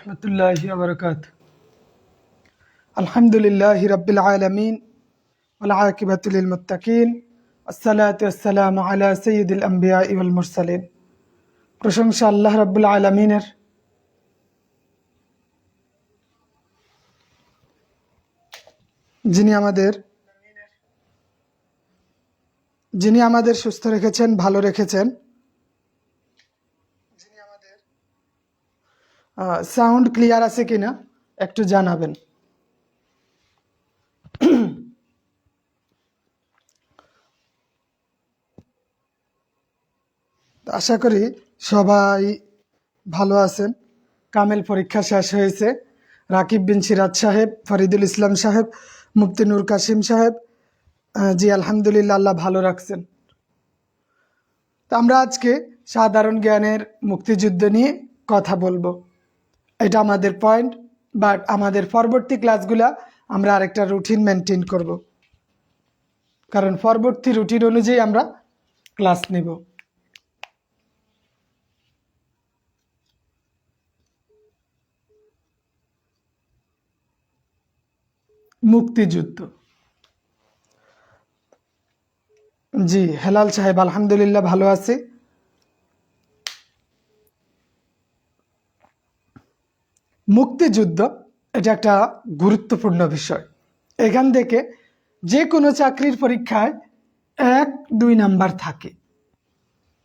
रहमतुल्लाहि व बरकातुहू। अल्हम्दुलिल्लाहि रब्बिल आलमीन वल आकिबतु लिल मुत्तकीन अस्सलातु वस्सलामु अला सय्यिदिल अंबियाइ वल मुरसालिन। प्रशंसा আল্লাহ রাব্বুল আলামিনের, যিনি আমাদের সুস্থ রেখেছেন, ভালো রেখেছেন। সাউন্ড ক্লিয়ার আছে কিনা একটু জানাবেন। আশা করি সবাই ভালো আছেন। কামেল পরীক্ষা শেষ হয়েছে। রাকিব বিন সিরাজ সাহেব, ফরিদুল ইসলাম সাহেব, মুফতি নূর কাসিম সাহেব, জি আলহামদুলিল্লাহ, আল্লাহ ভালো রাখছেন। তো আমরা আজকে সাধারণ জ্ঞানের মুক্তিযুদ্ধ নিয়ে কথা বলবো। এটা আমাদের পয়েন্ট, বাট আমাদের পরবর্তী ক্লাসগুলা আমরা আরেকটা রুটিন মেনটেন করব, কারণ পরবর্তী রুটিন অনুযায়ী আমরা ক্লাস নেব। মুক্তিযুদ্ধ, জি হেলাল সাহেব আলহামদুলিল্লাহ ভালো আছি। মুক্তিযুদ্ধ এটা একটা গুরুত্বপূর্ণ বিষয়। এখান থেকে যে কোনো চাকরির পরীক্ষায় 1-2 নাম্বার থাকে।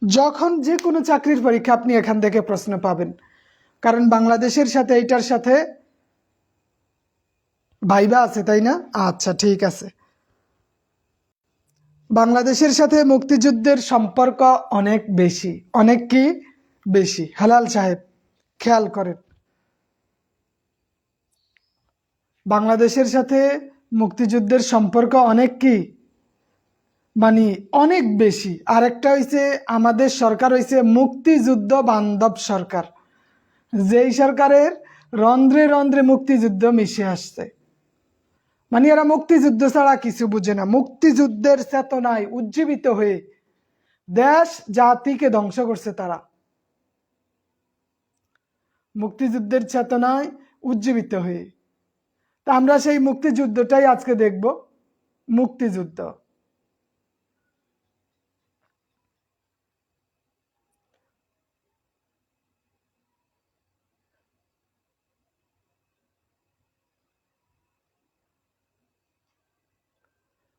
যখন যে কোনো চাকরির পরীক্ষা আপনি এখান থেকে প্রশ্ন পাবেন, কারণ বাংলাদেশের সাথে এইটার সাথে ভাইবা আছে, তাই না? আচ্ছা, ঠিক আছে। বাংলাদেশের সাথে মুক্তিযুদ্ধের সম্পর্ক অনেক বেশি, অনেক কি বেশি। হেলাল সাহেব খেয়াল করেন, বাংলাদেশের সাথে মুক্তিযুদ্ধের সম্পর্ক অনেক কি মানে অনেক বেশি। আরেকটা হইছে আমাদের সরকার হইছে মুক্তিযুদ্ধ বান্ধব সরকার, যেই সরকারের রন্ধ্রে রন্ধ্রে মুক্তিযুদ্ধ মিশে আসছে। মানে এরা মুক্তিযুদ্ধ ছাড়া কিছু বুঝে না। মুক্তিযুদ্ধের চেতনায় উজ্জীবিত হয়ে দেশ জাতিকে ধ্বংস করছে তারা। মুক্তিযুদ্ধের চেতনায় উজ্জীবিত হয়ে, তা আমরা সেই মুক্তিযুদ্ধটাই আজকে দেখব। মুক্তিযুদ্ধ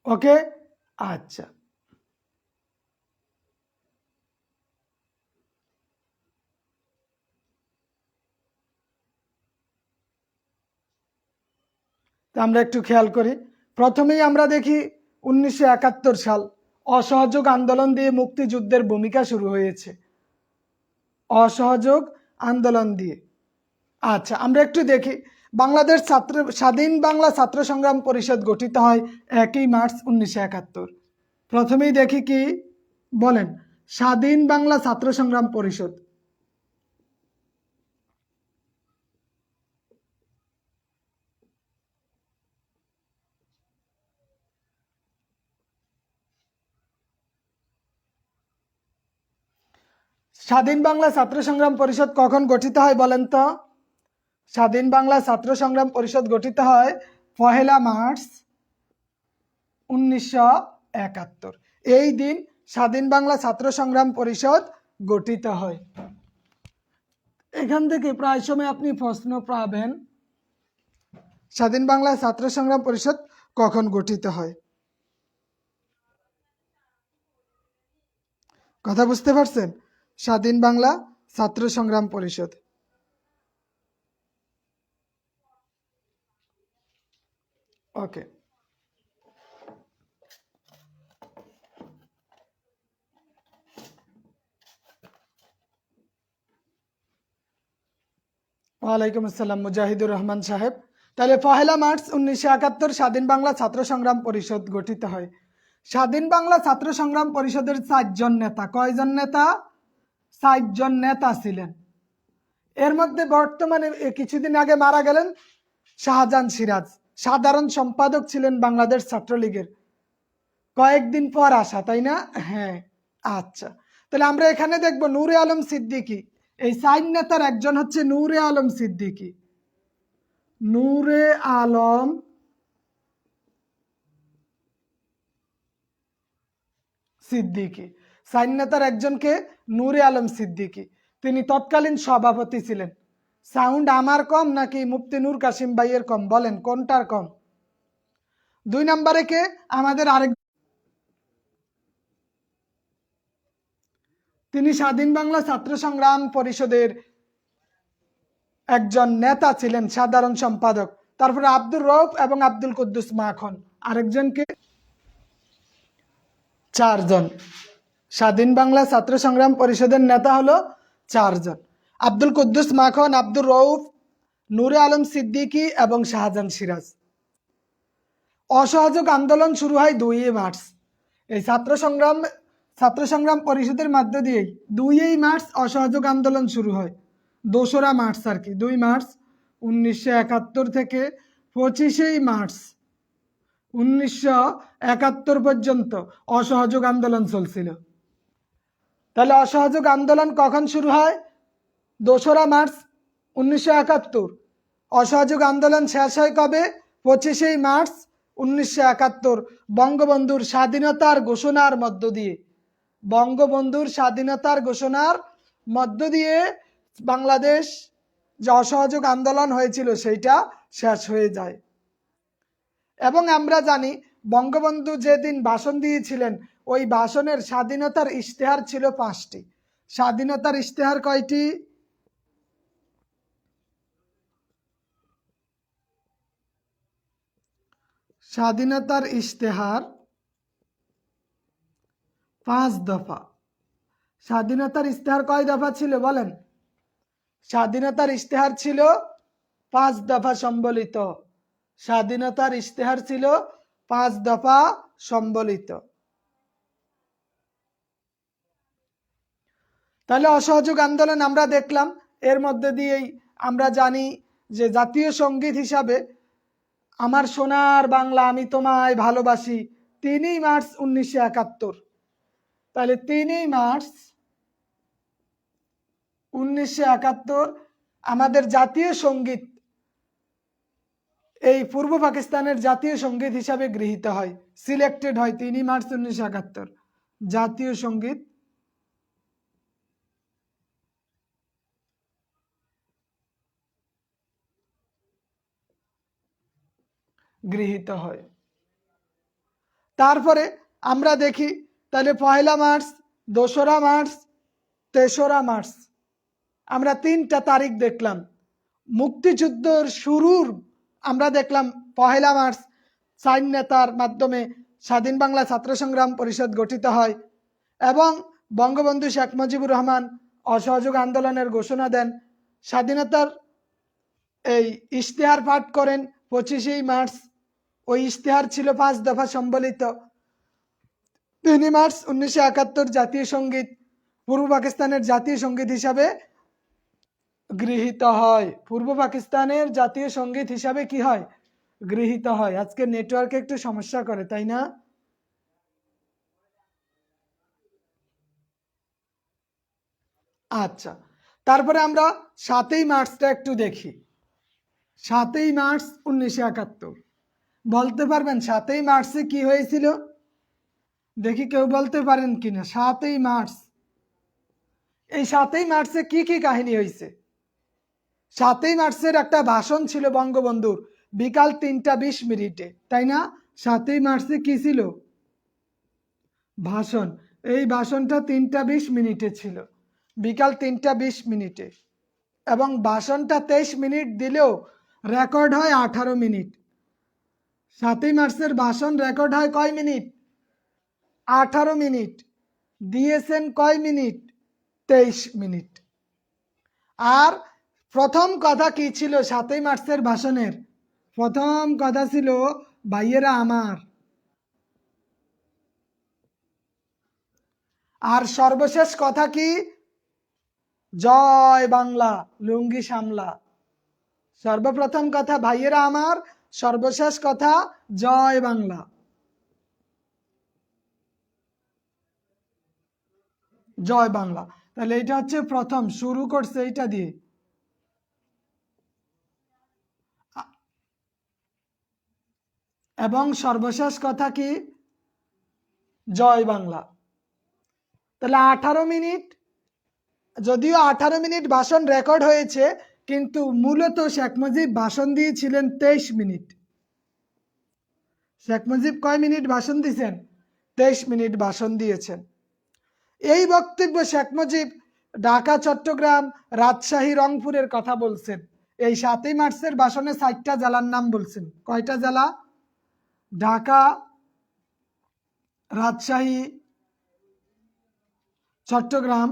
ওকে, আচ্ছা। তা আমরা একটু খেয়াল করি। প্রথমেই আমরা দেখি 1971 সাল, অসহযোগ আন্দোলন দিয়ে মুক্তিযুদ্ধের ভূমিকা শুরু হয়েছে। অসহযোগ আন্দোলন দিয়ে। আচ্ছা, আমরা একটু দেখি। বাংলাদেশ স্বাধীন বাংলা ছাত্র সংগ্রাম পরিষদ গঠিত হয় 1 মার্চ 1971। প্রথমেই দেখি কি বলেন, স্বাধীন বাংলা ছাত্র সংগ্রাম পরিষদ। স্বাধীন বাংলা ছাত্র সংগ্রাম পরিষদ কখন গঠিত হয় বলেন তো? স্বাধীন বাংলা ছাত্র সংগ্রাম পরিষদ গঠিত হয় 1 মার্চ 1971। এই দিন স্বাধীন বাংলা ছাত্র সংগ্রাম পরিষদ গঠিত হয়। এখান থেকে প্রায় সময় আপনি প্রশ্ন পাবেন, স্বাধীন বাংলা ছাত্র সংগ্রাম পরিষদ কখন গঠিত হয়। কথা বুঝতে পারছেন? স্বাধীন বাংলা ছাত্র সংগ্রাম পরিষদ। ওকে, ওয়ালাইকুম আসসালাম মুজাহিদুর রহমান সাহেব। তাহলে 1 মার্চ 1971 স্বাধীন বাংলা ছাত্র সংগ্রাম পরিষদ গঠিত হয়। স্বাধীন বাংলা ছাত্র সংগ্রাম পরিষদের 4 জন নেতা। কয়জন নেতা? 4 জন নেতা ছিলেন। এর মধ্যে বর্তমানে কিছুদিন আগে মারা গেলেন শাহজাহান সিরাজ, সাধারণ সম্পাদক ছিলেন বাংলাদেশ ছাত্রলীগের। কয়েকদিন পর আসা, তাই না? হ্যাঁ, আচ্ছা। তাহলে আমরা এখানে দেখব নূরে আলম সিদ্দিকী, এই চার নেতার একজন হচ্ছে নূরে আলম সিদ্দিকী। নূরে আলম সিদ্দিকী, চার নেতার একজনকে নূরে আলম সিদ্দিকী, তিনি তৎকালীন সভাপতি ছিলেন। সাউন্ড আমার কম নাকি মুফতি নূর কাসিম ভাইয়ের কম, বলেন কোনটার কম? 2 নম্বরে কে? আমাদের আরেক, তিনি স্বাধীন বাংলা ছাত্র সংগ্রাম পরিষদের একজন নেতা ছিলেন, সাধারণ সম্পাদক। তারপরে আব্দুর রউফ এবং আব্দুল কুদ্দুস মাখন, আরেকজনকে। 4 জন। স্বাধীন বাংলা ছাত্র সংগ্রাম পরিষদের নেতা হলো 4 জন, আব্দুল কুদ্দুস মাখন, আব্দুর রউফ, নূরে আলম সিদ্দিকী এবং শাহজাহান সিরাজ। অসহযোগ আন্দোলন শুরু হয় 2 মার্চ। এই ছাত্র সংগ্রাম পরিষদের মধ্য দিয়েই 2 মার্চ অসহযোগ আন্দোলন শুরু হয়। 2রা মার্চ আর কি, 2 মার্চ 1971 থেকে 25 মার্চ 1971 পর্যন্ত অসহযোগ আন্দোলন চলছিল। তাহলে অসহযোগ আন্দোলন কখন শুরু হয়? 2রা মার্চ 1971। অসহযোগ আন্দোলন শেষ হয় কবে? 25 মার্চ 1971, বঙ্গবন্ধুর স্বাধীনতার ঘোষণার মধ্য দিয়ে। বঙ্গবন্ধুর স্বাধীনতার ঘোষণার মধ্য দিয়ে বাংলাদেশ যে অসহযোগ আন্দোলন হয়েছিল সেইটা শেষ হয়ে যায়। এবং আমরা জানি বঙ্গবন্ধু যেদিন ভাষণ দিয়েছিলেন, ওই ভাষণের স্বাধীনতার ইশতেহার ছিল 5টি। স্বাধীনতার ইশতেহার কয়টি? স্বাধীনতার ইশতেহার 5 দফা। স্বাধীনতার ইশতেহার কয় দফা ছিল বলেন? স্বাধীনতার ইশতেহার ছিল 5 দফা সম্বলিত। স্বাধীনতার ইশতেহার ছিল 5 দফা সম্বলিত। তাহলে অসহযোগ আন্দোলন আমরা দেখলাম, এর মধ্যে দিয়েই আমরা জানি যে জাতীয় সঙ্গীত হিসাবে আমার সোনার বাংলা আমি তোমায় ভালোবাসি 3 মার্চ 1971। তাহলে 3 মার্চ 1971 আমাদের জাতীয় সঙ্গীত, এই পূর্ব পাকিস্তানের জাতীয় সঙ্গীত হিসাবে গৃহীত হয়, সিলেক্টেড হয় 3 মার্চ 1971 জাতীয় সঙ্গীত গৃহীত হয়। তারপরে আমরা দেখি তাহলে 1 মার্চ, 2রা মার্চ, 3রা মার্চ, আমরা 3টা তারিখ দেখলাম। মুক্তিযুদ্ধের শুরুর আমরা দেখলাম 1 মার্চ 4 নেতার মাধ্যমে স্বাধীন বাংলা ছাত্র সংগ্রাম পরিষদ গঠিত হয় এবং বঙ্গবন্ধু শেখ মুজিবুর রহমান অসহযোগ আন্দোলনের ঘোষণা দেন। স্বাধীনতার এই ইশতেহার পাঠ করেন 25 মার্চ। ওই ইশতেহার ছিল 5 দফা সম্বলিত। 3 মার্চ 1971 জাতীয় সঙ্গীত পূর্ব পাকিস্তানের জাতীয় সঙ্গীত হিসাবে গৃহীত হয়। পূর্ব পাকিস্তানের জাতীয় সঙ্গীত হিসাবে কি হয়? গৃহীত হয়। আজকে নেটওয়ার্কে একটু সমস্যা করে, তাই না? আচ্ছা, তারপরে আমরা 7 মার্চটা একটু দেখি। 7 মার্চ 1971, বলতে পারবেন 7 মার্চে কি হয়েছিল? দেখি কেউ বলতে পারেন কিনা। 7 মার্চ, এই 7 মার্চে কি কি কাহিনী হয়েছে? 7 মার্চের একটা ভাষণ ছিল বঙ্গবন্ধুর বিকাল 3টা 20 মিনিটে, তাই না? 7 মার্চে কি ছিল? ভাষণ। এই ভাষণটা 3টা 20 মিনিটে ছিল, বিকাল 3টা 20 মিনিটে। এবং ভাষণটা 23 মিনিট দিলেও রেকর্ড হয় 18 মিনিট। 7 মার্চের ভাষণ রেকর্ড হয় কয় মিনিট? 18 মিনিট। দিয়েছেন কয় মিনিট? 23 মিনিট। আর প্রথম কথা কি ছিল 7 মার্চের ভাষণের? প্রথম কথা ছিল ভাইয়েরা আমার। আর সর্বশেষ কথা কি? জয় বাংলা, লুঙ্গি সামলা। সর্বপ্রথম কথা ভাইয়েরা আমার, সর্বশেষ কথা জয় বাংলা। জয় বাংলা। তাহলে এটা হচ্ছে প্রথম, শুরু করছে এইটা দিয়ে। এবং সর্বশেষ কথা কি? জয় বাংলা। তাহলে 18 মিনিট, যদিও 18 মিনিট ভাষণ রেকর্ড হয়েছে, কিন্তু মূলত শেখ মুজিব ভাষণ দিয়েছিলেন 23 মিনিট। শেখ মুজিব কয় মিনিট ভাষণ দিয়েছেন? 23 মিনিট ভাষণ দিয়েছেন। এই বক্তব্য শেখ মুজিব ঢাকা, চট্টগ্রাম, রাজশাহী, রংপুরের কথা বলছেন। এই 7ই মার্চের ভাষণে 4টা জেলার নাম বলছেন। কয়টা জেলা? ঢাকা, রাজশাহী, চট্টগ্রাম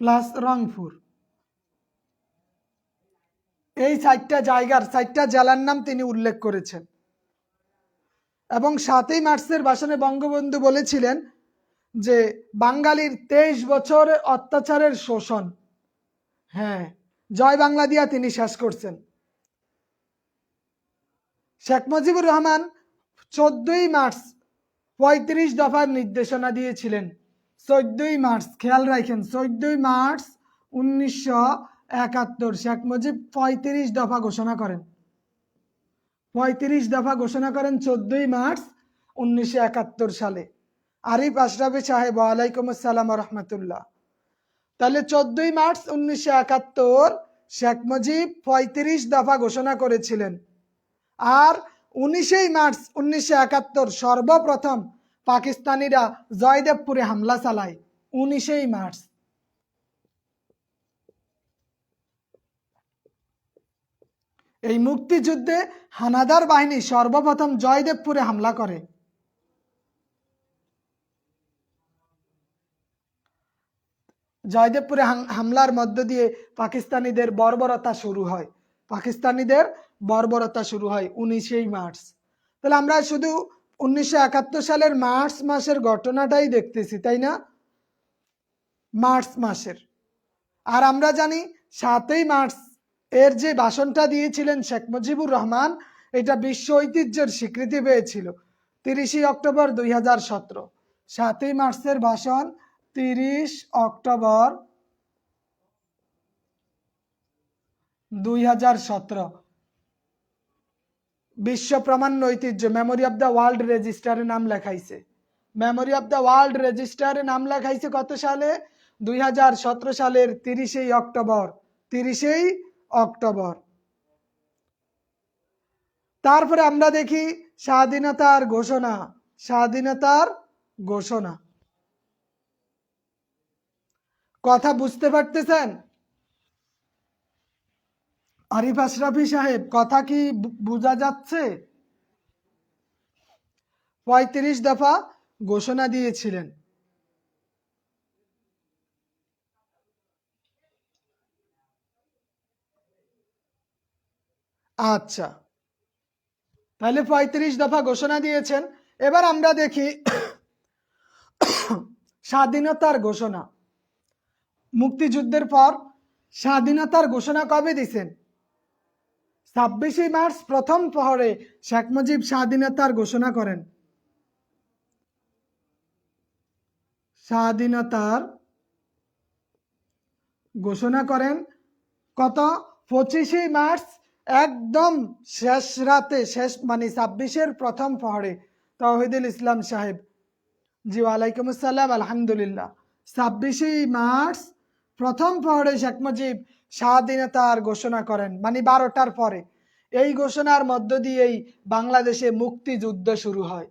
প্লাস রংপুর। এই 4টা জায়গার 4টা জেলার নাম তিনি উল্লেখ করেছেন। এবং 7ই মার্চের ভাষণে বঙ্গবন্ধু বলেছিলেন যে বাঙালির 23 বছর অত্যাচারের শোষণ, হ্যাঁ, জয় বাংলা দিয়া তিনি শেষ করছেন। শেখ মুজিবুর রহমান 14ই মার্চ 35 দফার নির্দেশনা দিয়েছিলেন। 14ই মার্চ, খেয়াল রাখেন, 14ই মার্চ 1971 শেখ মুজিব 35 দফা ঘোষণা করেন। 35 দফা ঘোষণা করেন 14ই মার্চ 1971 সালে। আরিফ আশরাফি সাহেব, ওয়ালাইকুম আসসালাম রহমতুল্লাহ। তাহলে 14ই মার্চ 1971 শেখ মুজিব 35 দফা ঘোষণা করেছিলেন। আর 19 মার্চ 1971 সর্বপ্রথম পাকিস্তানিরা জয়দেবপুরে হামলা চালায়। 19 মার্চ। এই মুক্তিযুদ্ধে হানাদার বাহিনী সর্বপ্রথম জয়দেবপুরে হামলা করে। জয়দেবপুরে হামলার মধ্য দিয়ে পাকিস্তানিদের বর্বরতা শুরু হয়। 19 মার্চ। তাহলে আমরা শুধু 1971 সালের মার্চ মাসের ঘটনাটাই দেখতেছি, তাই না? মার্চ মাসের। আর আমরা জানি 7ই মার্চ এর যে ভাষণটা দিয়েছিলেন শেখ মুজিবুর রহমান, এটা বিশ্ব ঐতিহ্যের স্বীকৃতি পেয়েছিল 30 অক্টোবর 2017। 7ই মার্চের ভাষণ 30 অক্টোবর 2017 বিশ্ব প্রামাণ্য ঐতিহ্য মেমোরি অব দ্য ওয়ার্ল্ড রেজিস্টারে নাম লেখাইছে। মেমোরি অব দ্য ওয়ার্ল্ড রেজিস্টারে নাম লেখাইছে কত সালে? 2017 সালের 30 অক্টোবর। 30 অক্টোবর। তারপরে আমরা দেখি স্বাধীনতার ঘোষণা। স্বাধীনতার ঘোষণা, কথা বুঝতে পারতেছেন? আরিফ আশরাফি সাহেব, কথা কি বোঝা যাচ্ছে? 35 দফা ঘোষণা দিয়েছিলেন। আচ্ছা, তাহলে 35 দফা ঘোষণা দিয়েছেন। এবার আমরা দেখি স্বাধীনতার ঘোষণা। মুক্তিযুদ্ধের পর স্বাধীনতার ঘোষণা কবে দিয়েছেন? 26 মার্চ প্রথম প্রহরে শেখ মুজিব স্বাধীনতার ঘোষণা করেন। স্বাধীনতার ঘোষণা করেন কত? 25 মার্চ একদম শেষ রাতে, শেষ মানে 26-এর প্রথম প্রহরে। তৌহিদুল ইসলাম সাহেব, জি ওয়ালাইকুম আসসালাম, আলহামদুলিল্লাহ। 26 মার্চ প্রথম প্রহরে শেখ মুজিব স্বাধীনতার ঘোষণা করেন, মানে 12টার পরে। এই ঘোষণার মধ্য দিয়েই বাংলাদেশে মুক্তিযুদ্ধ শুরু হয়।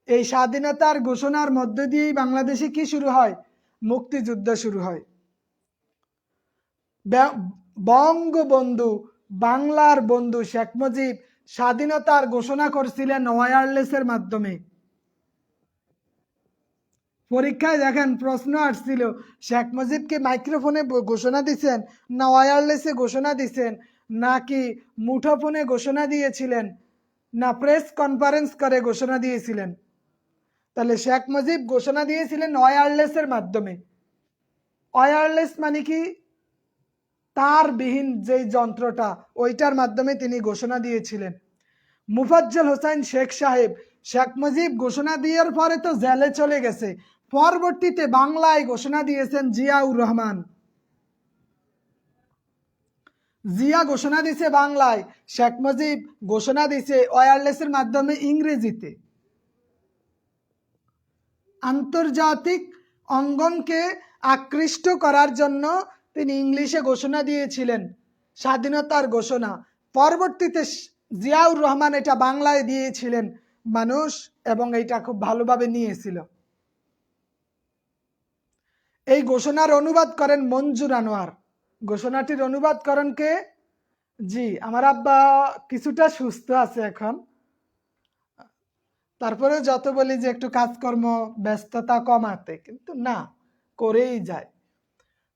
এই স্বাধীনতার ঘোষণার মধ্য দিয়েই বাংলাদেশে কি শুরু হয়? মুক্তিযুদ্ধ শুরু হয়। বঙ্গবন্ধু, বাংলার বন্ধু শেখ মুজিব স্বাধীনতার ঘোষণা করেছিলেন ওয়্যারলেসের মাধ্যমে। পরীক্ষায় দেখেন প্রশ্ন আসছিল, শেখ মুজিবকে মাইক্রোফোনে ঘোষণা দিচ্ছেন, না ওয়্যারলেসে ঘোষণা দিচ্ছেন, নাকি মুঠোফোনে ঘোষণা দিয়েছিলেন, না প্রেস কনফারেন্স করে ঘোষণা দিয়েছিলেন? তাহলে শেখ মুজিব ঘোষণা দিয়েছিলেন ওয়্যারলেসের মাধ্যমে। ওয়্যারলেস মানে কি? তারবিহীন যে যন্ত্রটা, ওইটার মাধ্যমে তিনি ঘোষণা দিয়েছিলেন। মুফাজ্জল হোসেন শেখ সাহেব শেখ মুজিব ঘোষণা দেওয়ার পরে তো জেলে চলে গেছে, পরবর্তীতে বাংলায় ঘোষণা দিয়েছেন জিয়াউর রহমান। জিয়া ঘোষণা দিছে বাংলায়, শেখ মুজিব ঘোষণা দিছে ওয়্যারলেসের মাধ্যমে ইংরেজিতে। আন্তর্জাতিক অঙ্গনকে আকৃষ্ট করার জন্য তিনি ইংলিশে ঘোষণা দিয়েছিলেন স্বাধীনতার ঘোষণা। পরবর্তীতে জিয়াউর রহমান এটা বাংলায় দিয়েছিলেন মানুষ, এবং এটা খুব ভালোভাবে নিয়েছিল। এই ঘোষণার অনুবাদ করেন মঞ্জুর আনোয়ার। ঘোষণাটির অনুবাদ করেন কে? জি, আমার আব্বা কিছুটা সুস্থ আছে এখন, তারপরে যত বলি যে একটু কাজকর্ম ব্যস্ততা কমাতে, কিন্তু না, করেই যায়।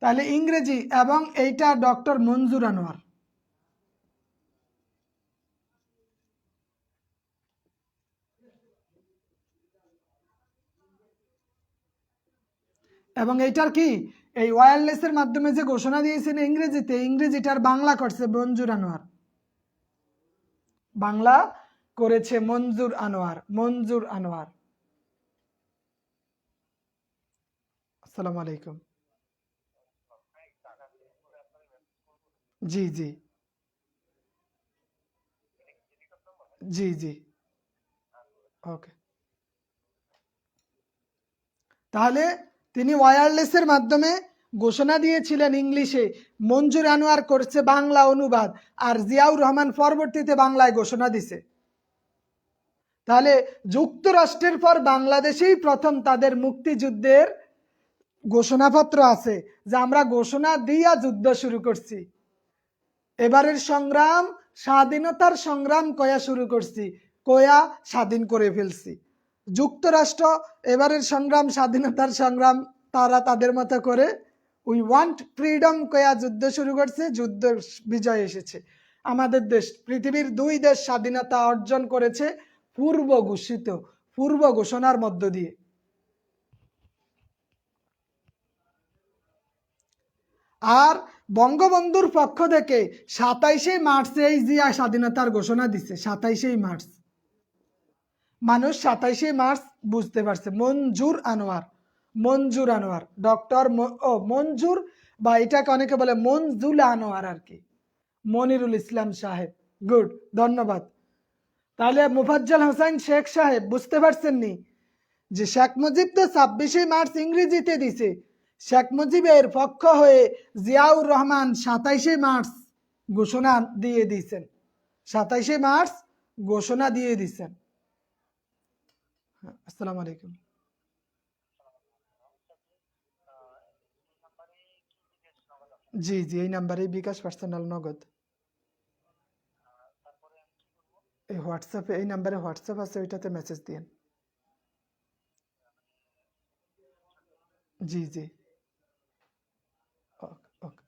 তাহলে ইংরেজি, এবং এইটা ডক্টর মঞ্জুর আনোয়ার। এবং এইটার কি, এই ওয়্যারলেসের মাধ্যমে যে ঘোষণা দিয়েছেন ইংরেজিতে, ইংরেজিটার বাংলা করছে মঞ্জুর আনোয়ার। বাংলা করেছে মঞ্জুর আনোয়ার। মঞ্জুর আনোয়ার। আসসালামু আলাইকুম। জি জি জি জি, ওকে। তাহলে তিনি ওয়্যারলেসের মাধ্যমে ঘোষণা দিয়েছিলেন ইংলিশে, মঞ্জুর আনোয়ার করছে বাংলা অনুবাদ, আর জিয়াউর রহমান পরবর্তীতে বাংলায় ঘোষণা দিছে। তাহলে যুক্তরাষ্ট্রের পর বাংলাদেশেই প্রথম তাদের মুক্তিযুদ্ধের ঘোষণাপত্র আছে, যে আমরা ঘোষণা দিয়া যুদ্ধ শুরু করছি। এবারের সংগ্রাম স্বাধীনতার সংগ্রাম কয়া শুরু করছি, কয়া স্বাধীন করে ফেলছি। যুক্তরাষ্ট্র এবারের সংগ্রাম স্বাধীনতার সংগ্রাম তারা তাদের মতো করে উই ওয়ান্ট ফ্রিডম কয়া যুদ্ধ শুরু করছে, যুদ্ধ বিজয় এসেছে। আমাদের দেশ, পৃথিবীর 2 দেশ স্বাধীনতা অর্জন করেছে পূর্ব ঘোষণার মধ্য দিয়ে। আর বঙ্গবন্ধুর পক্ষ থেকে 27শে মার্চে এই জিয়া স্বাধীনতার ঘোষণা দিছে। 27শে মার্চ, মানুষ 27শে মার্চ বুঝতে পারছে। মঞ্জুর আনোয়ার, মঞ্জুর আনোয়ার, ডক্টর মঞ্জুর, বা এটাকে অনেকে বলে মঞ্জুল আনোয়ার আর কি, মনিরুল ইসলাম সাহেব। গুড, ধন্যবাদ। তাহলে মুফাজ্জল হোসেন শেখ সাহেব বুঝতে পারছেন নি যে শেখ মুজিব তো 26শে মার্চ ইংরেজিতে দিছে, শেখ মুজিবের পক্ষ হয়ে জিয়াউর রহমান 27শে মার্চ ঘোষণা দিয়ে দিয়েছেন। 27শে মার্চ ঘোষণা দিয়ে দিয়েছেন। আসসালামু আলাইকুম। জি জি, এই নাম্বারে বিকাশ পার্সোনাল নগদ। এই হোয়াটসঅ্যাপে, এই নাম্বারে হোয়াটসঅ্যাপ আছে, ওইটাতে মেসেজ দিন। জি জি, ওকে।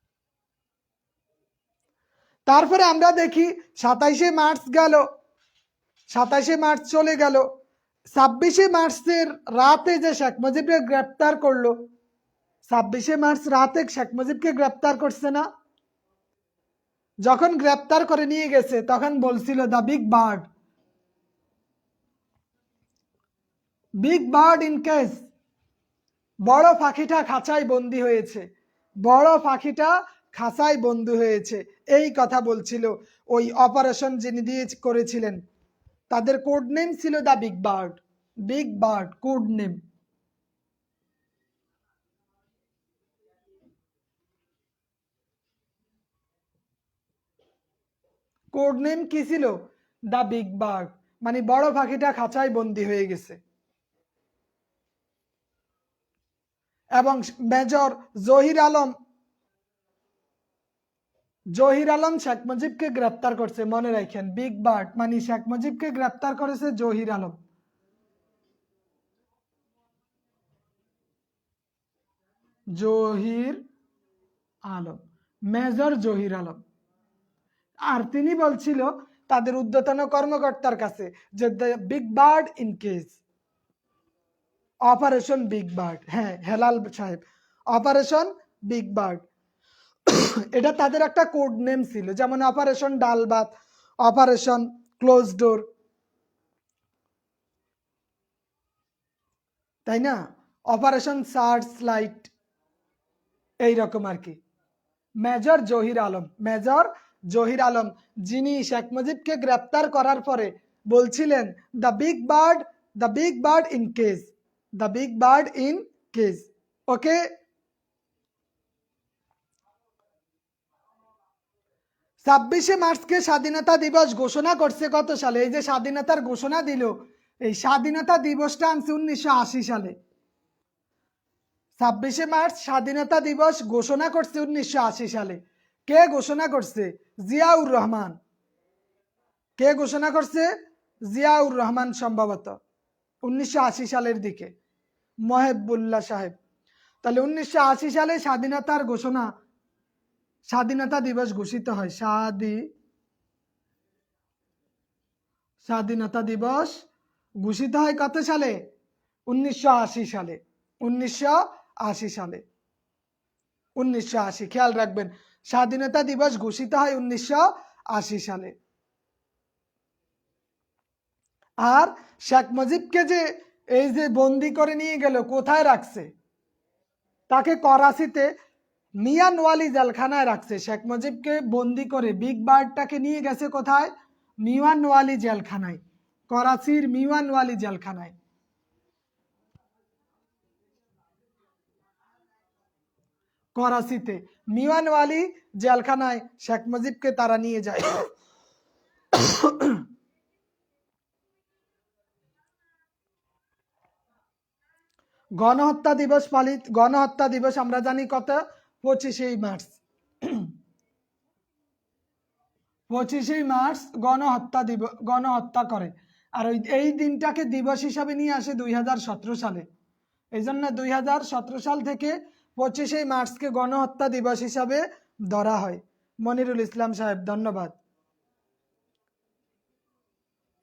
তারপরে আমরা দেখি 27শে মার্চ গেল, 27শে মার্চ চলে গেল, 26শে মার্চের রাতে যে শেখ মুজিবকে গ্রেপ্তার করলো, 26শে মার্চ রাতে শেখ মুজিবকে গ্রেপ্তার করছে না? যখন গ্রেপ্তার করে নিয়ে গেছে তখন বলছিল the big bird, big bird in case, বড় পাখিটা খাঁচায় বন্দি হয়েছে, বড় পাখিটা খাঁচায় বন্দি হয়েছে, এই কথা বলছিল। ওই অপারেশন যিনি দিয়ে করেছিলেন, তাদের কোড নেম ছিল the big bird. Big bird code name. Code name কি ছিল? দ্য বিগ বার্ড, মানে বড় পাখিটা খাঁচায় বন্দি হয়ে গেছে। এবং মেজর জহির আলম, জহির আলম শেখ মুজিবকে গ্রেপ্তার করছে, মনে রাখেন। বিগ বার্ড মানে শেখ মুজিবকে গ্রেপ্তার করেছে জহির আলম। জহির আলম, মেজর জহির আলম। আর তিনি বলছিল তাদের ঊর্ধ্বতন কর্মকর্তার কাছে যে the big bird in case, operation big bird. হ্যাঁ, হেলাল সাহেব, অপারেশন বিগ বার্ড, এটা তাদের একটা কোড নেম ছিল। যেমন অপারেশন ডাল ভাত, অপারেশন ক্লোজ ডোর, তাই না? অপারেশন সার্চ লাইট এইরকম আর কি। মেজর জহির আলম যিনি শেখ মুজিবকে গ্রেপ্তার করার পরে বলছিলেন the big bird in cage, the big bird in cage. Okay, 26শে মার্চকে স্বাধীনতা দিবস ঘোষণা করছে কত সালে? এই যে স্বাধীনতার ঘোষণা দিল, এই স্বাধীনতা দিবসটা আনছে 1980 সালে। 26শে মার্চ স্বাধীনতা দিবস ঘোষণা করছে 1980 সালে। কে ঘোষণা করছে? জিয়াউর রহমান। কে ঘোষণা করছে? জিয়াউর রহমান, সম্ভবত 1980 সালের দিকে, মহেবুল্লাহ সাহেব। তাহলে 1980 সালে স্বাধীনতা দিবস ঘোষিত হয়। স্বাধীনতা দিবস ঘোষিত হয় কত সালে? 1980 সালে। 1980 সালে, 1980, খেয়াল রাখবেন, স্বাধীনতা দিবস ঘোষিত হয় 1980 সালে। আর শেখ মুজিবকে যে এই যে বন্দি করে নিয়ে গেল, কোথায় রাখছে? তাকে করাচিতে মিয়ানওয়ালি জেলখানায় রাখছে। শেখ মুজিবকে বন্দি করে বিগ বার্ডটাকে নিয়ে গেছে কোথায়? মিয়ানওয়ালি জেলখানায়, করাচির মিয়ানওয়ালি জেলখানায়। করাচিতে মিয়ানওয়ালি জেলখানায় শেখ মুজিবকে তারা নিয়ে যায়। গণহত্যা দিবস আমরা জানি কত? 25শে মার্চ। 25শে মার্চ গণহত্যা করে। আর এই দিনটাকে দিবস হিসাবে নিয়ে আসে 2017 সালে। এই জন্য 2017 সাল থেকে 25শে মার্চকে গণহত্যা দিবস হিসাবে ধরা হয়। মনিরুল ইসলাম সাহেব, ধন্যবাদ।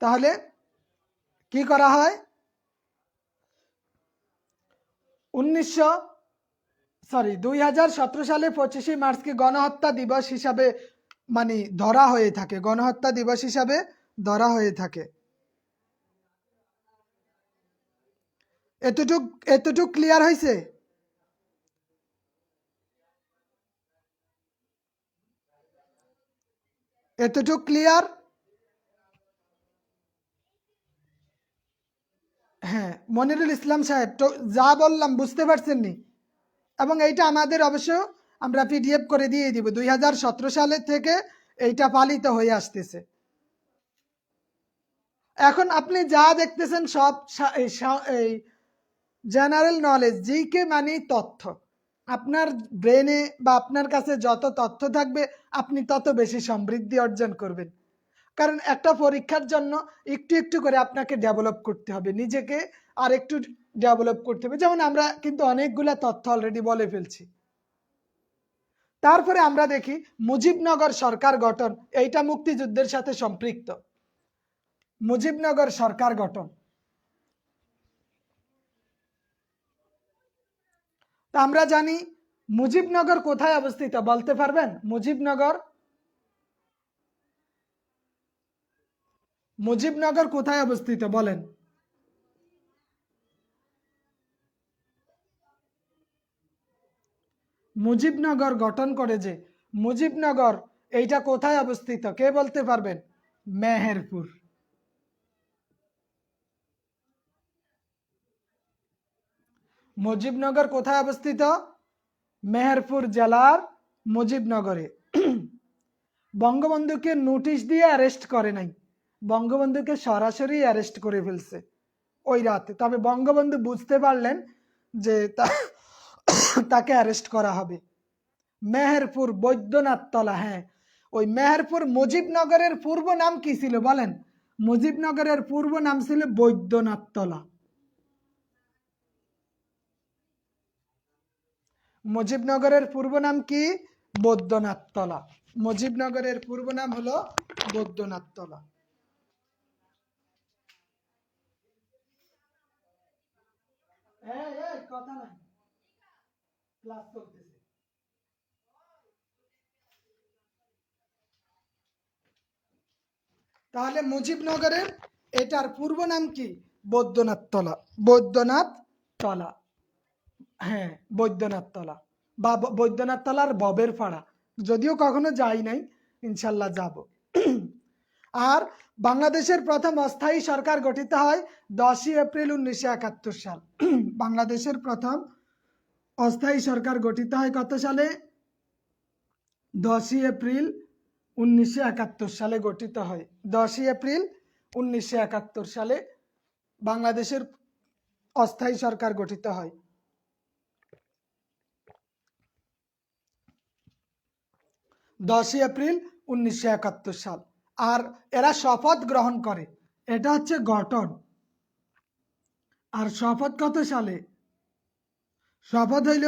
তাহলে কি করা হয়? 2017 সালে 25শে মার্চকে গণহত্যা দিবস হিসাবে মানে ধরা হয়ে থাকে, গণহত্যা দিবস হিসাবে ধরা হয়ে থাকে। এতটুক ক্লিয়ার হয়েছে? এতটুক ক্লিয়ার? হ্যাঁ, মনিরুল ইসলাম সাহেব, তো যা বললাম বুঝতে পারছেন নি? এবং এইটা আমাদের অবশ্য আমরা পিডিএফ করে দিয়ে দিব। 2017 সালের থেকে এইটা পালিত হয়ে আসতেছে। এখন আপনি যা দেখতেছেন সব এই জেনারেল নলেজ, জিকে মানে তথ্য। আপনার ব্রেনে বা আপনার কাছে যত তথ্য থাকবে আপনি তত বেশি সমৃদ্ধি অর্জন করবেন। কারণ একটা পরীক্ষার জন্য একটু একটু করে আপনাকে ডেভেলপ করতে হবে, নিজেকে আর একটু ডেভেলপ করতে হবে। যেমন আমরা কিন্তু অনেকগুলা তথ্য অলরেডি বলে ফেলছি। তারপরে আমরা দেখি মুজিবনগর সরকার গঠন, এইটা মুক্তিযুদ্ধের সাথে সম্পৃক্ত। মুজিবনগর সরকার গঠন, তা আমরা জানি মুজিবনগর কোথায় অবস্থিত, বলতে পারবেন? মুজিবনগর কোথায় অবস্থিত বলেন? মুজিবনগর গঠন করে যে মুজিবনগর, এইটা কোথায় অবস্থিত কে বলতে পারবেন? মেহেরপুর। মুজিবনগর কোথায় অবস্থিত? মেহেরপুর জেলার মুজিবনগরে। বঙ্গবন্ধুকে নোটিশ দিয়ে অ্যারেস্ট করে নাই, বঙ্গবন্ধুকে সরাসরি অ্যারেস্ট করে ফেলছে ওই রাতে। তবে বঙ্গবন্ধু বুঝতে পারলেন যে তাকে অ্যারেস্ট করা হবে। মেহেরপুর, বৈদ্যনাথতলা, হ্যাঁ ওই মেহেরপুর। মুজিবনগরের পূর্ব নাম কি ছিল বলেন? মুজিবনগরের পূর্ব নাম ছিল বৈদ্যনাথতলা। মুজিবনগরের পূর্ব নাম কি? বৈদ্যনাথতলা। মুজিবনগরের পূর্ব নাম হলো বৈদ্যনাথতলা। কথা নাই, ক্লাস চলতেছে। তাহলে মুজিবনগরের এটার পূর্ব নাম কি? বৈদ্যনাথতলা, বৈদ্যনাথ তলা, হ্যাঁ বৈদ্যনাথ তলা বা বৈদ্যনাথ তলার ববের পাড়া, যদিও কখনো যাই নাই, ইনশাল্লাহ যাব। আর বাংলাদেশের প্রথম অস্থায়ী সরকার গঠিত হয় 10ই এপ্রিল 1971 সাল। বাংলাদেশের প্রথম অস্থায়ী সরকার গঠিত হয় কত সালে? 10ই এপ্রিল 1971 সালে গঠিত হয়। 10ই এপ্রিল 1971 সালে বাংলাদেশের অস্থায়ী সরকার গঠিত হয়। 10ই এপ্রিল 1971 সাল। আর এরা শপথ গ্রহণ করে, এটা হচ্ছে গঠন। আর শপথ কত সালে? শপথ হইল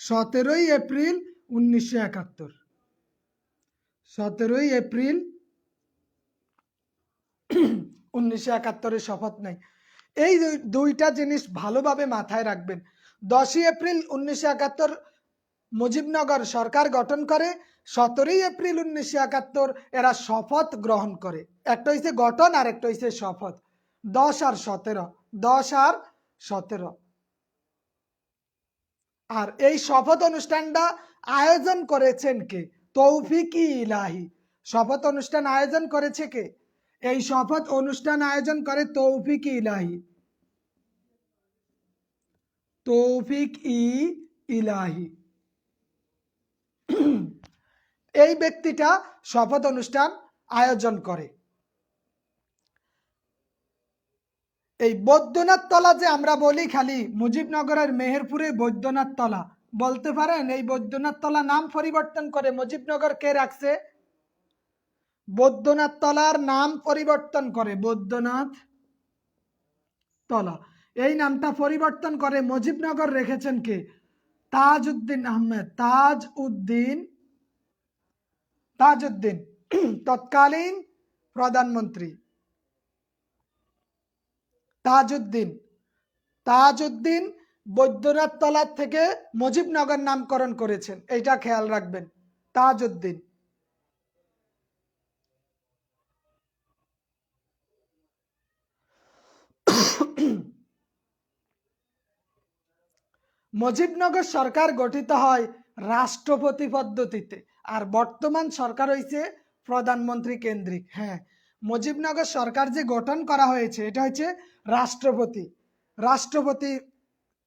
17ই এপ্রিল 1971। 17ই এপ্রিল 1971 শপথ নেয়। এই দুইটা জিনিস ভালোভাবে মাথায় রাখবেন। 10ই এপ্রিল 1971 মুজিবনগর সরকার গঠন করে, 17ই এপ্রিল 1971 এরা শপথ গ্রহণ করে। একটা হইছে গঠন আর একটা হইছে শপথ। 10 আর 17, 10 আর 17। আর এই শপথ অনুষ্ঠানটা আয়োজন করেছেন কে? তৌফিক ইলাহি। শপথ অনুষ্ঠান আয়োজন করেছে কে? এই শপথ অনুষ্ঠান আয়োজন করে তৌফিক ইলাহি। তৌফিক ইলাহি এই ব্যক্তিটা শপথ অনুষ্ঠান আয়োজন করে। এই বৈদ্যনাথ তলা যে আমরা বলি খালি মুজিবনগরের মেহেরপুরে বৈদ্যনাথ তলা, বলতে পারেন এই বৈদ্যনাথ তলা নাম পরিবর্তন করে মুজিবনগর কে রাখছে? বৈদ্যনাথ তলার নাম পরিবর্তন করে বৈদ্যনাথ তলা, এই নামটা পরিবর্তন করে মুজিবনগর রেখেছেন কে? তাজউদ্দিন আহমেদ। তাজউদ্দিন তৎকালীন প্রধানমন্ত্রী। তাজউদ্দিন বৈদ্যনাথ তলা থেকে মুজিবনগর নামকরণ করেছেন, এইটা খেয়াল রাখবেন। তাজউদ্দিন। মুজিবনগর সরকার গঠিত হয় রাষ্ট্রপতি পদ্ধতিতে, আর বর্তমান সরকার হয়েছে প্রধানমন্ত্রী কেন্দ্রিক। হ্যাঁ, মুজিবনগর সরকার যে গঠন করা হয়েছে এটা হচ্ছে রাষ্ট্রপতি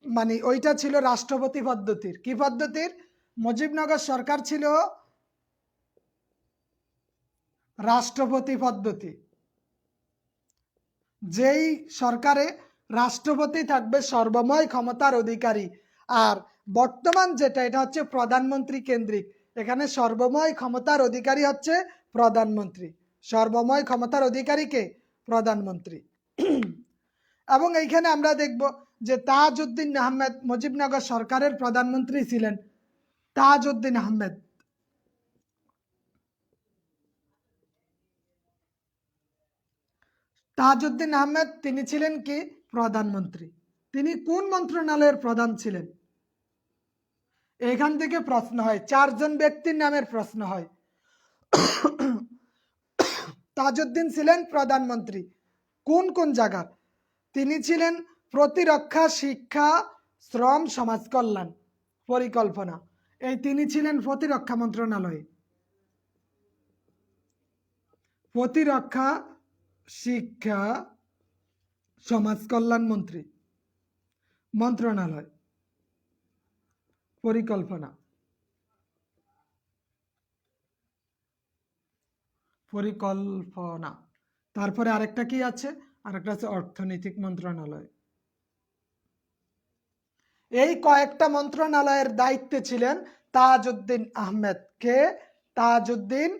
মানে ওইটা ছিল রাষ্ট্রপতি পদ্ধতির। কি পদ্ধতির? মুজিবনগর সরকার ছিল রাষ্ট্রপতি পদ্ধতি, যেই সরকারে রাষ্ট্রপতি থাকবে সর্বময় ক্ষমতার অধিকারী। আর বর্তমান যেটা এটা হচ্ছে প্রধানমন্ত্রী কেন্দ্রিক, এখানে সর্বময় ক্ষমতার অধিকারী হচ্ছে প্রধানমন্ত্রী। সর্বময় ক্ষমতার অধিকারী কে? প্রধানমন্ত্রী। এবং এইখানে আমরা দেখব যে তাজউদ্দিন আহমেদ মুজিবনগর সরকারের প্রধানমন্ত্রী ছিলেন। তাজউদ্দিন আহমেদ তিনি ছিলেন কি? প্রধানমন্ত্রী। তিনি কোন মন্ত্রণালয়ের প্রধান ছিলেন? এখান থেকে প্রশ্ন হয়, 4 জন ব্যক্তির নামের প্রশ্ন হয়। তাজউদ্দিন ছিলেন প্রধানমন্ত্রী কোন কোন জায়গার? তিনি ছিলেন প্রতিরক্ষা, শিক্ষা, শ্রম, সমাজ কল্যাণ, পরিকল্পনা। এই তিনি ছিলেন প্রতিরক্ষা মন্ত্রণালয়ে। প্রতিরক্ষা, শিক্ষা, সমাজ কল্যাণ মন্ত্রণালয়, পরিকল্পনা। তারপরে আরেকটা কি আছে? আরেকটা আছে অর্থনৈতিক মন্ত্রণালয়। এই কয়েকটা মন্ত্রণালয়ের দায়িত্বে ছিলেন তাজউদ্দিন আহমেদ। কে? তাজউদ্দিন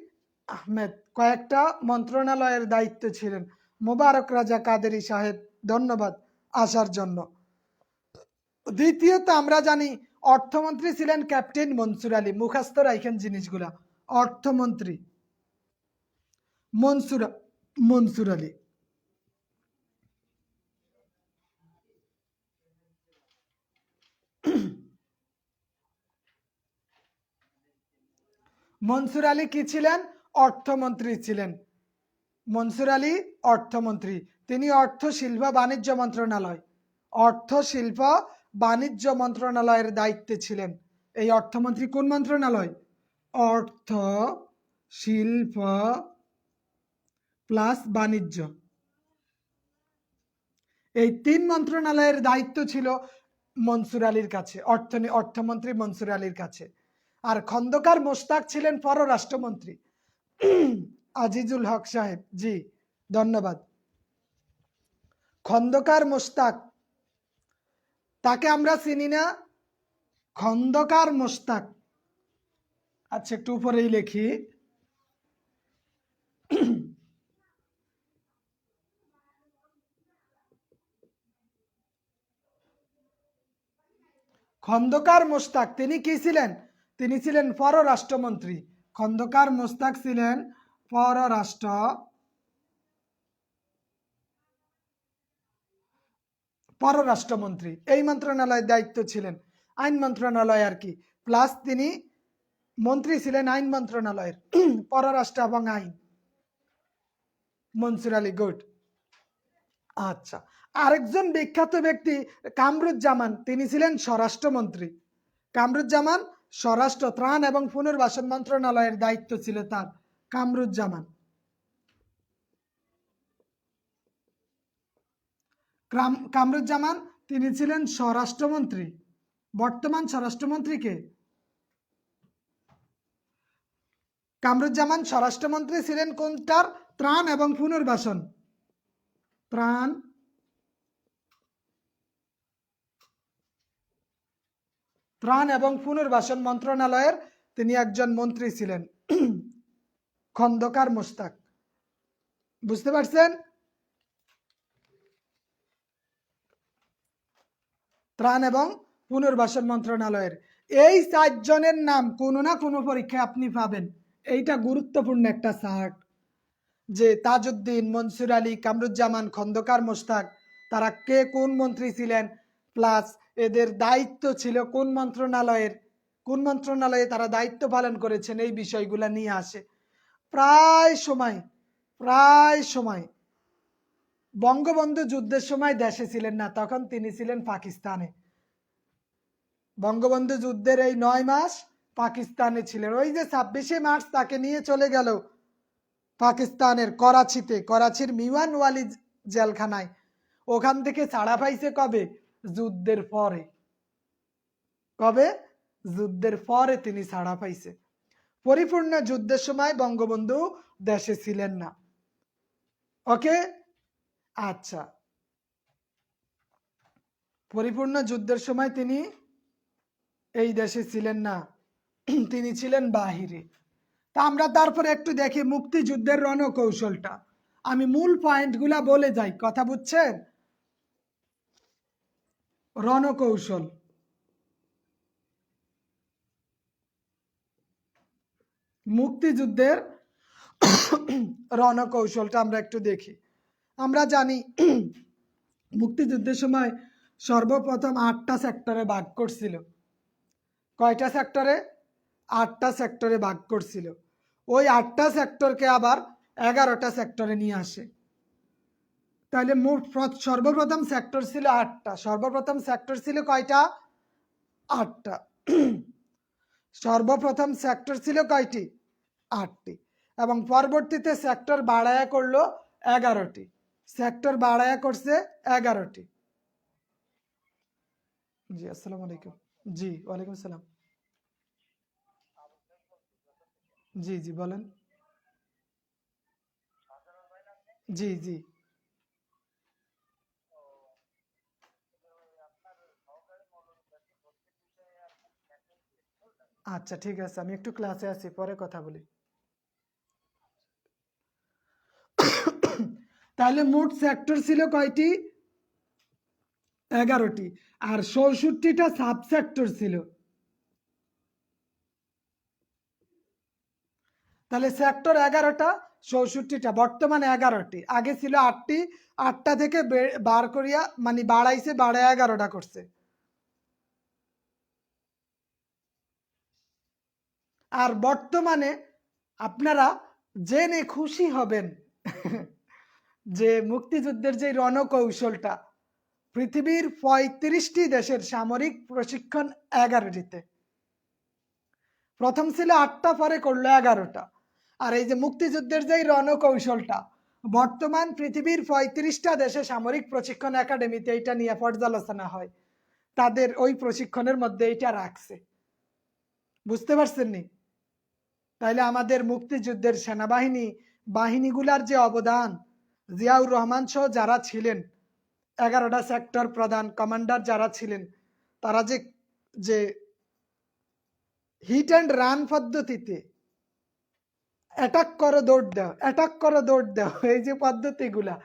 আহমেদ কয়েকটা মন্ত্রণালয়ের দায়িত্বে ছিলেন। মোবারক রাজা কাদেরী সাহেব, ধন্যবাদ আসার জন্য। দ্বিতীয়ত আমরা জানি অর্থমন্ত্রী ছিলেন ক্যাপ্টেন মনসুর আলী। মুখস্থ রাখেন জিনিসগুলা। অর্থমন্ত্রী মনসুর আলী। মনসুর আলী কি ছিলেন? অর্থমন্ত্রী ছিলেন। মনসুর আলী অর্থমন্ত্রী। তিনি অর্থ, শিল্প, বাণিজ্য মন্ত্রণালয়, অর্থ, শিল্প, বাণিজ্য মন্ত্রণালয়ের দায়িত্বে ছিলেন। এই অর্থমন্ত্রী কোন মন্ত্রণালয়? অর্থ, শিল্প প্লাস বাণিজ্য। এই 3 মন্ত্রণালয়ের দায়িত্ব ছিল মনসুর আলীর কাছে, অর্থমন্ত্রী মনসুর আলীর কাছে। আর খন্দকার মোশতাক ছিলেন পররাষ্ট্রমন্ত্রী। আজিজুল হক সাহেব, জি ধন্যবাদ। খন্দকার মোশতাক, তাকে আমরা চিনি না? খন্দকার মোশতাক। আচ্ছা একটু উপরেই লিখি। খন্দকার মোশতাক তিনি কি ছিলেন? তিনি ছিলেন পররাষ্ট্রমন্ত্রী। খন্দকার মোশতাক ছিলেন পররাষ্ট্রমন্ত্রী। এই মন্ত্রণালয়ের দায়িত্ব ছিলেন আইন মন্ত্রণালয় আর কি, প্লাস তিনি মন্ত্রী ছিলেন আইন মন্ত্রণালয়ের, পররাষ্ট্র এবং আইন। মনসুর আলী, গুড। আচ্ছা, আরেকজন বিখ্যাত ব্যক্তি কামরুজ্জামান, তিনি ছিলেন স্বরাষ্ট্রমন্ত্রী। কামরুজ্জামান স্বরাষ্ট্র, ত্রাণ এবং পুনর্বাসন মন্ত্রণালয়ের দায়িত্ব ছিল তার। কামরুজ্জামান, কামরুজ্জামান তিনি ছিলেন স্বরাষ্ট্রমন্ত্রী। বর্তমান স্বরাষ্ট্রমন্ত্রী কে? কামরুজ্জামান স্বরাষ্ট্রমন্ত্রী ছিলেন কোনটার? ত্রাণ এবং পুনর্বাসন। ত্রাণ এবং পুনর্বাসন মন্ত্রণালয়ের তিনি একজন মন্ত্রী ছিলেন। খন্দকার মোশতাক, বুঝতে পারছেন? ত্রাণ এবং পুনর্বাসন মন্ত্রণালয়ের এই 4 জনের নাম কোনো না কোনো পরীক্ষায় আপনি পাবেন। এইটা গুরুত্বপূর্ণ একটা চার্ট, যে তাজউদ্দিন, মনসুর আলী, কামরুজ্জামান, খন্দকার মোশতাক, তারা কে কোন মন্ত্রী ছিলেন, প্লাস এদের দায়িত্ব ছিল কোন মন্ত্রণালয়ের, কোন মন্ত্রণালয়ে তারা দায়িত্ব পালন করেছেন, এই বিষয়গুলো নিয়ে আসে। প্রায় সময় বঙ্গবন্ধু যুদ্ধের সময় দেশে ছিলেন না, তখন তিনি ছিলেন পাকিস্তানে। বঙ্গবন্ধু যুদ্ধের এই 9 মাস পাকিস্তানে ছিলেন। ওই যে 26শে মার্চ তাকে নিয়ে চলে গেল পাকিস্তানের করাচিতে, করাচির মিওয়ান ওয়ালি জেলখানায়। ওখান থেকে ছাড়া পাইছে কবে? যুদ্ধের পরে। কবে? যুদ্ধের পরে তিনি ছাড়া পাইছে। পরিপূর্ণ যুদ্ধের সময় বঙ্গবন্ধু দেশে ছিলেন না। ওকে, আচ্ছা, পরিপূর্ণ যুদ্ধের সময় তিনি এই দেশে ছিলেন না, তিনি ছিলেন বাহিরে। তা আমরা তারপরে একটু দেখি মুক্তিযুদ্ধের রণকৌশলটা। আমি মূল পয়েন্টগুলা বলে যাই, কথা বুঝছেন? রণকৌশল, মুক্তিযুদ্ধের রণকৌশলটা আমরা একটু দেখি। আমরা জানি মুক্তিযুদ্ধের সময় সর্বপ্রথম 8টা সেক্টরে ভাগ করছিল। কয়টা সেক্টরে? 8টা সেক্টরে ভাগ করছিল। ওই 8টা সেক্টরকে আবার 11টা সেক্টরে নিয়ে আসে। তাহলে সর্বপ্রথম সেক্টর ছিল 8টা। সর্বপ্রথম সেক্টর ছিল কয়টা? 8টা। সর্বপ্রথম সেক্টর ছিল কয়টি? 8টি। এবং পরবর্তীতে সেক্টর বাড়ায়া করলো 11টি। সেক্টর বাড়ায়া করছে 11টি। জি, আসসালামু আলাইকুম। জি, ওয়ালাইকুম আসসালাম। জি জি বলেন। জি জি, আচ্ছা ঠিক আছে, আমি একটু ক্লাসে আছি, পরে কথা বলি। তাহলে মোট সেক্টর ছিল কয়টি? 11টি। আর 64টা সাব সেক্টর ছিল। তাহলে সেক্টর 11টা, 64টা, বর্তমানে 11টি। আগে ছিল 8টি, 8টা থেকে বার করিয়া মানে বাড়াইছে, বাড়ায় 11টা করছে। আর বর্তমানে আপনারা জেনে খুশি হবেন যে মুক্তিযুদ্ধের যে রণকৌশলটা, পৃথিবীর 35টি দেশের সামরিক প্রশিক্ষণ 11টিতে। প্রথম ছিল 8টা, পরে করলো 11টা। আর এই যে মুক্তিযুদ্ধের যে রণকৌশলটা, বর্তমান পৃথিবীর 35টা দেশে সামরিক প্রশিক্ষণ একাডেমিতে এটা নিয়ে পর্যালোচনা হয়, তাদের ওই প্রশিক্ষণের মধ্যে এটা রাখছে। বুঝতে পারছেন নি? তাইলে আমাদের মুক্তিযুদ্ধের বাহিনীগুলার যে অবদান, জিয়াউর রহমান সহ যারা ছিলেন, 11টা সেক্টর প্রধান কমান্ডার যারা ছিলেন, তারা যে হিট অ্যান্ড রান পদ্ধতিতে অ্যাটাক করো দৌড় দাও, অ্যাটাক করো দৌড় দাও, এই যে পদ্ধতিগুলা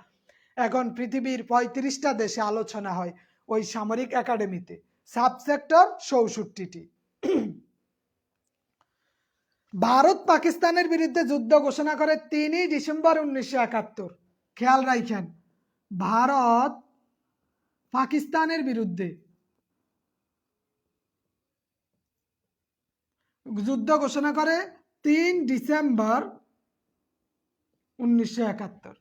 এখন পৃথিবীর 35টা দেশে আলোচনা হয় ওই সামরিক একাডেমিতে, সাব সেক্টর 64টি। ভারত পাকিস্তানের বিরুদ্ধে যুদ্ধ ঘোষণা করে 3 ডিসেম্বর 1971। খেয়াল রাখেন, ভারত পাকিস্তানের বিরুদ্ধে যুদ্ধ ঘোষণা করে 3 ডিসেম্বর 1971।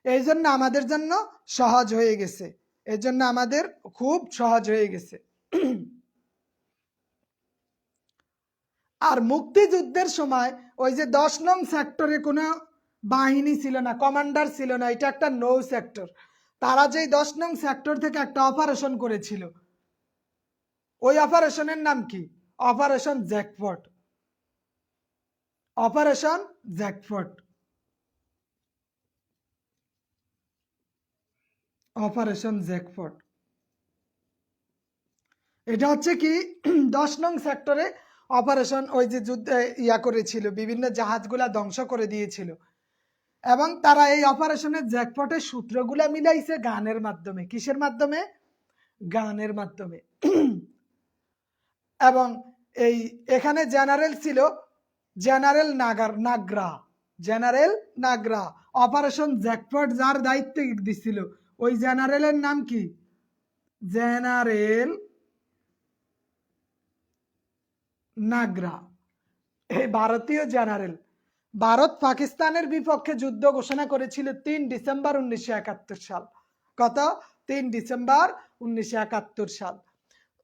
এই জন্য আমাদের জন্য সহজ হয়ে গেছে, এই জন্য আমাদের খুব সহজ হয়ে গেছে। আর মুক্তিযুদ্ধের সময় ওই যে 10 নং সেক্টরে কোনো বাহিনী ছিল না, কমান্ডার ছিল না, এটা একটা নৌ সেক্টর। তারা যেই 10 নং সেক্টর থেকে একটা অপারেশন করেছিল, ওই অপারেশনের নাম কি? Operation jackpot. Operation jackpot, operation jackpot. এটা হচ্ছে কি 10 নং সেক্টরে অপারেশন, ওই যে যুদ্ধে করেছিল, বিভিন্ন জাহাজগুলা ধ্বংস করে দিয়েছিল। এবং তারা এই অপারেশনের জ্যাকপটের সূত্রগুলা মিলাইছে গানের মাধ্যমে। কিসের মাধ্যমে? গানের মাধ্যমে। এবং এখানে জেনারেল ছিল জেনারেল নাগরা। জেনারেল নাগরা অপারেশন জ্যাকপট যার দায়িত্ব দিছিল, ওই জেনারেলের নাম কি? জেনারেল নাগরা, এই ভারতীয় জেনারেল। ভারত পাকিস্তানের বিপক্ষে যুদ্ধ ঘোষণা করেছিল 3 ডিসেম্বর 1971 সাল। কত? 3 ডিসেম্বর 1971 সাল।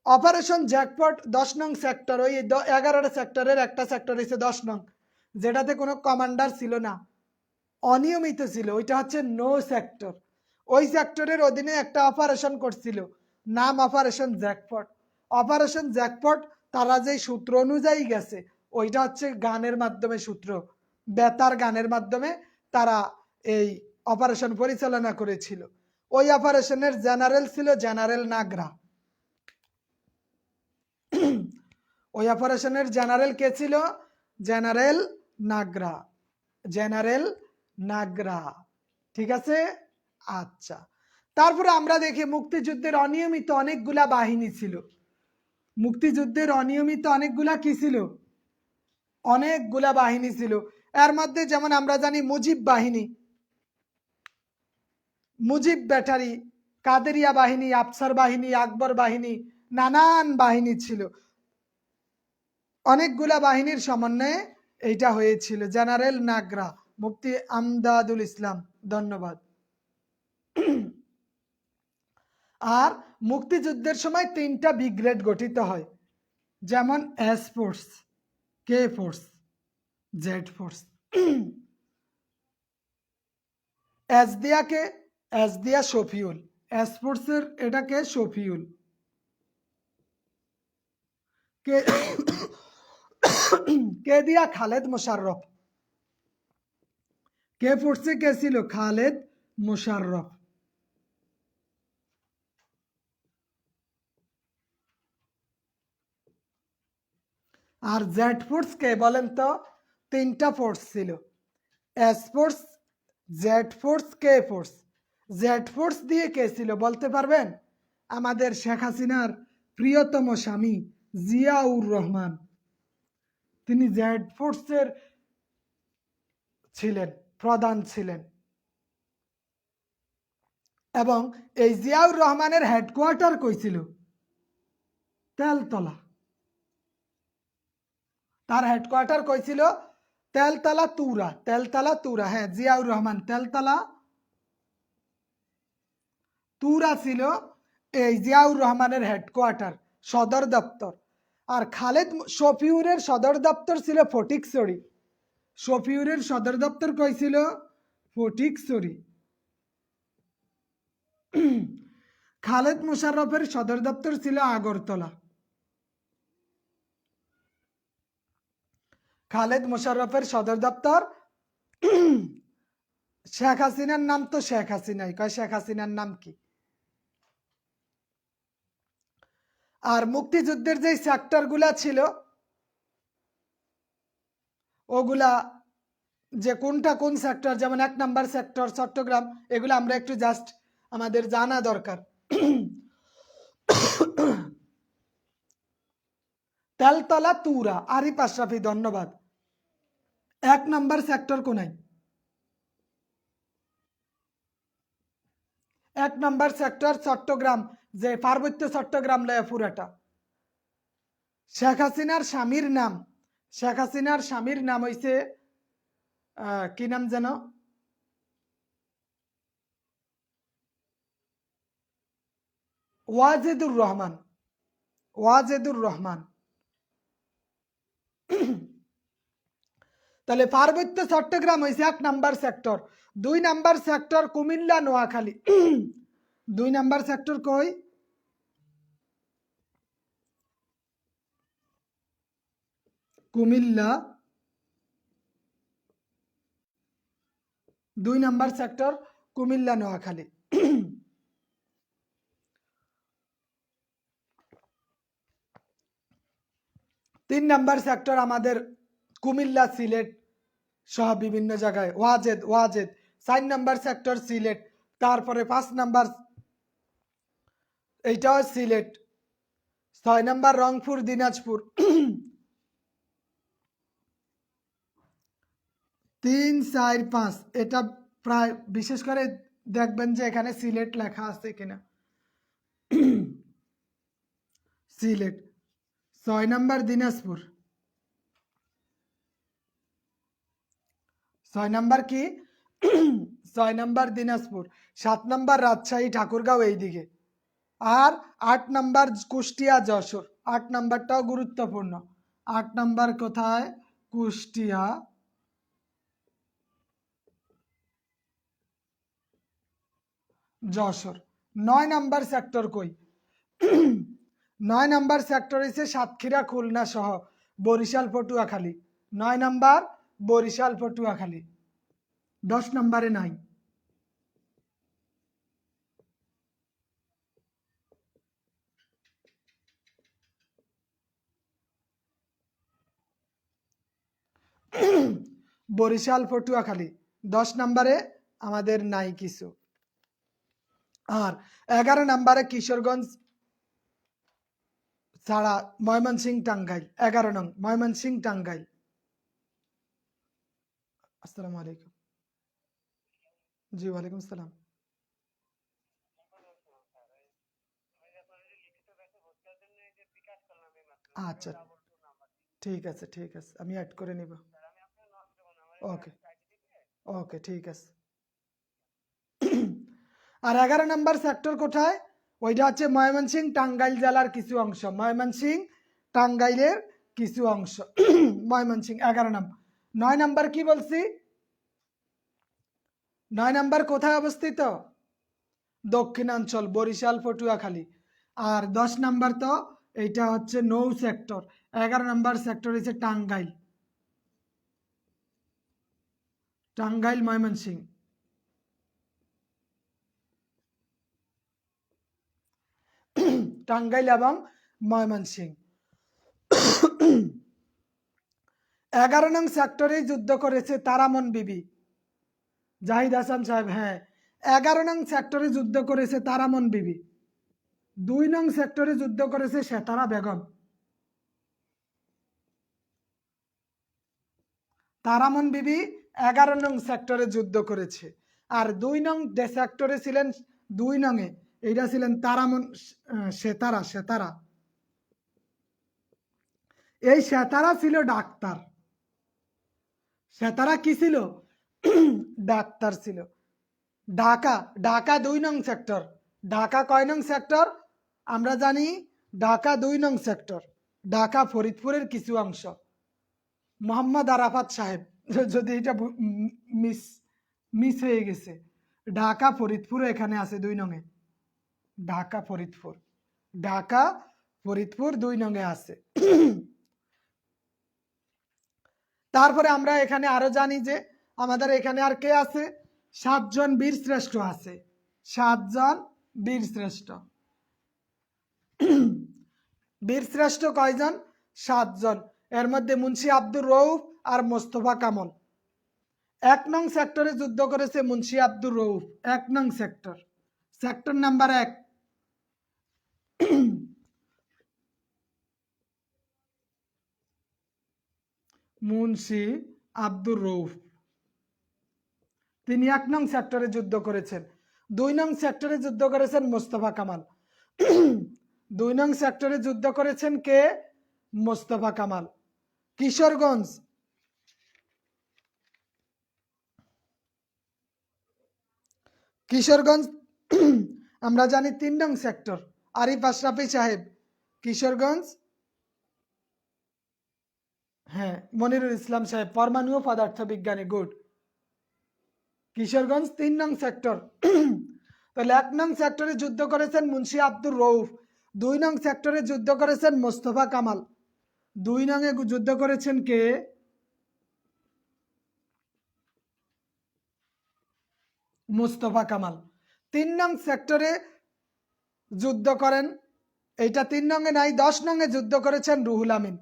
অপারেশন জ্যাকপট 10 নং সেক্টর, ওই 11টা সেক্টরের একটা সেক্টর হচ্ছে 10 নং, যেটাতে কোনো কমান্ডার ছিল না, অনিয়মিত ছিল, ওইটা হচ্ছে নো সেক্টর। ওই সেক্টরের অধীনে একটা অপারেশন করছিল, নাম অপারেশন জ্যাকপট। অপারেশন জ্যাকপট তারা যে সূত্র অনুযায়ী গেছে, ওইটা হচ্ছে গানের মাধ্যমে সূত্র, বেতার গানের মাধ্যমে তারা এই অপারেশন পরিচালনা করেছিল। ওই অপারেশনের জেনারেল ছিল জেনারেল নাগরা। ওই অপারেশনের জেনারেল কে ছিল? জেনারেল নাগরা। জেনারেল নাগরা, ঠিক আছে? আচ্ছা, তারপরে আমরা দেখি মুক্তিযুদ্ধের অনিয়মিত অনেকগুলা বাহিনী ছিল। মুক্তিযুদ্ধের অনিয়মিত অনেকগুলা কি ছিল? অনেকগুলা বাহিনী ছিল। এর মধ্যে যেমন আমরা জানি মুজিব বাহিনী, মুজিব ব্যাটারি, কাদেরিয়া বাহিনী, আফসার বাহিনী, আকবর বাহিনী, নানান বাহিনী ছিল। অনেকগুলা বাহিনীর সমন্বয়ে এইটা হয়েছিল। জেনারেল নাগরা, মুফতি আমদাদুল ইসলাম, ধন্যবাদ। আর মুক্তিযুদ্ধের সময় 3টা ব্রিগেড গঠিত হয়, যেমন S force, K force, Z force. S দিয়া শফিউল, এস ফোর্সের এটাকে শফিউল, কে দিয়া খালেদ মোশাররফ। কে ফোর্সে কে ছিল? খালেদ মোশাররফ। আর জেড ফোর্স কে বলেন তো? 3টা ফোর্স ছিল, S force, Z force, K force. Z force দিয়ে কে ছিল বলতে পারবেন? আমাদের শেখ হাসিনার প্রিয়তম স্বামী জিয়াউর রহমান, তিনি জেড ফোর্সের ছিলেন, প্রধান ছিলেন। এবং এই জিয়াউর রহমানের হেডকোয়ার্টার কই ছিল? তেলতলা। তার হেডকোয়ার্টার কই ছিল? তেলতলা তুরা, তেলতলা তুরা। হ্যাঁ, জিয়াউর রহমান তেলতলা তুরা ছিল এই জিয়াউর রহমানের হেডকোয়ার্টার, সদর দপ্তর। আর খালেদ শফিউরের সদর দপ্তর ছিল ফটিকছড়ি। শফিউরের সদর দপ্তর কই ছিল? ফটিকছড়ি। খালেদ মোশাররফের সদর দপ্তর ছিল আগরতলা। খালেদ মোশাররফের সদর দপ্তর। শেখ হাসিনার নাম তো শেখ হাসিনাই, কয় শেখ হাসিনার নাম কি? আর মুক্তিযুদ্ধের যে সেক্টর গুলা ছিল ওগুলা যে কোনটা কোন সেক্টর, যেমন 1 নাম্বার সেক্টর চট্টগ্রাম, এগুলো আমরা একটু জাস্ট আমাদের জানা দরকার। তেলতলা তুরা, আরিফ আশরাফি ধন্যবাদ। 1 নাম্বার সেক্টর কোনায়? 1 নাম্বার সেক্টর চট্টগ্রাম, যে পার্বত্য চট্টগ্রাম লয় পুরাটা। শেখ হাসিনার স্বামীর নাম, শেখ হাসিনার স্বামীর নাম হইছে কি নাম যেন, ওয়াজেদুর রহমান। ওয়াজেদুর রহমান। তাহলে পার্বত্য চট্টগ্রাম হয়েছে 1 number sector. 2 number sector Comilla Noakhali. 2 number sector কই? Comilla. 2 number sector Comilla Noakhali. 3 number sector আমাদের কুমিল্লা, সিলেট সহ বিভিন্ন জায়গায় ওয়াজেদ। 4 number sector Sylhet. তারপরে 5 নাম্বার এইটাও সিলেট। 6 নাম্বার রংপুর, দিনাজপুর। 3, 4, 5 এটা প্রায় বিশেষ করে দেখবেন যে এখানে সিলেট লেখা আছে কিনা। সিলেট। 6 নাম্বার দিনাজপুর। 6 নাম্বার কি? 6 নাম্বার দিনাজপুর। 7 নাম্বার রাজশাহী, ঠাকুরগাঁও এইদিকে। আর 8 নাম্বার কুষ্টিয়া, যশোর। 8 নাম্বারটাও গুরুত্বপূর্ণ। 8 নাম্বার কোথায়? কুষ্টিয়া। যশোর। 9 নাম্বার সেক্টর কই? 9 নাম্বার সেক্টর হচ্ছে সাতক্ষীরা, খুলনা সহ বরিশাল, পটুয়াখালী। 9 নাম্বার বরিশাল, পটুয়াখালী। 10 নাম্বারে নাই। বরিশাল, পটুয়াখালী 10 নাম্বারে আমাদের নাই কিছু। আর 11 নাম্বারে কিশোরগঞ্জ ছাড়া ময়মনসিংহ, টাঙ্গাইল। 11 নং ময়মনসিংহ, টাঙ্গাইল। আসসালামু আলাইকুম। জি ওয়ালাইকুম আসসালাম। আচ্ছা ঠিক আছে, ঠিক আছে, আমি অ্যাড করে নিব। ওকে ওকে ঠিক আছে। আর 11 নাম্বার সেক্টর কোথায়? ওইটা হচ্ছে ময়মনসিংহ, টাঙ্গাইল জেলার কিছু অংশ। ময়মনসিংহ, টাঙ্গাইলের কিছু অংশ। ময়মনসিংহ 11 নাম্বার। 9 নাম্বার কি বলছি? 9 নাম্বার কোথায় অবস্থিত? দক্ষিণাঞ্চল, বরিশাল, পটুয়াখালী। আর 10 নাম্বার তো এইটা হচ্ছে নৌ সেক্টর। 11 নাম্বার সেক্টর হচ্ছে টাঙ্গাইল। টাঙ্গাইল, ময়মনসিংহ। টাঙ্গাইল এবং ময়মনসিংহ। 11 নং সেক্টরে যুদ্ধ করেছে তারামন বিবি। জাহিদ হাসান সাহেব, হ্যাঁ 11 নং সেক্টরে যুদ্ধ করেছে তারামন বিবি। 2 নং সেক্টরে যুদ্ধ করেছে সেতারা বেগম। তারামন বিবি 11 নং সেক্টরে যুদ্ধ করেছে। আর 2 নং সেক্টরে ছিলেন, 2 নংয়ে এইটা ছিলেন তারামন সেতারা। সেতারা, এই সেতারা ছিল ডাক্তার। সেতারা কি ছিল? ডাক্তার ছিল। ঢাকা, ঢাকা 2 নং সেক্টর। ঢাকা কয় নং সেক্টর? আমরা জানি ঢাকা 2 নং সেক্টর, ঢাকা ফরিদপুরের কিছু অংশ। মোহাম্মদ আরাফাত সাহেব, যদি এটা মিস মিস হয়ে গেছে, ঢাকা ফরিদপুর এখানে আছে 2 নংয়ে। ঢাকা ফরিদপুর, ঢাকা ফরিদপুর 2 নংয়ে আছে। তারপরে আমরা এখানে আরো জানি যে আমাদের এখানে আর কে আছে, 7 জন বীর শ্রেষ্ঠ আছে। 7 জন বীর শ্রেষ্ঠ। বীর শ্রেষ্ঠ কয়জন? 7 জন। এর মধ্যে মুন্সি আব্দুর রউফ আর মোস্তফা কামাল। 1 নং সেক্টরে যুদ্ধ করেছে মুন্সি আব্দুর রউফ। 1 নং sector, sector number 1। Munshi Abdur Rauf, তিনি 1 নং সেক্টরে যুদ্ধ করেছেন। 2 নং সেক্টরে যুদ্ধ করেছেন মোস্তফা কামাল। 2 নং সেক্টরে যুদ্ধ করেছেন কে? মোস্তফা কামাল। কিশোরগঞ্জ, কিশোরগঞ্জ আমরা জানি 3 নং সেক্টর, আরিফ আশরাফি সাহেব। কিশোরগঞ্জ, হ্যাঁ, মনিরুল ইসলাম সাহেব, পরমাণু ও পদার্থ বিজ্ঞানী, গুড। কিশোরগঞ্জ 3 নং সেক্টর। তাহলে 1 নং সেক্টরে যুদ্ধ করেছেন মুন্সি আব্দুর রউফ। 2 নং সেক্টরে যুদ্ধ করেছেন মোস্তফা কামাল। 2 নংয়ে যুদ্ধ করেছেন কে? মোস্তফা কামাল। 3 নং সেক্টরে যুদ্ধ করেন, এইটা 3 নংয়ে নাই, 10 নংয়ে যুদ্ধ করেছেন রুহুল আমিন।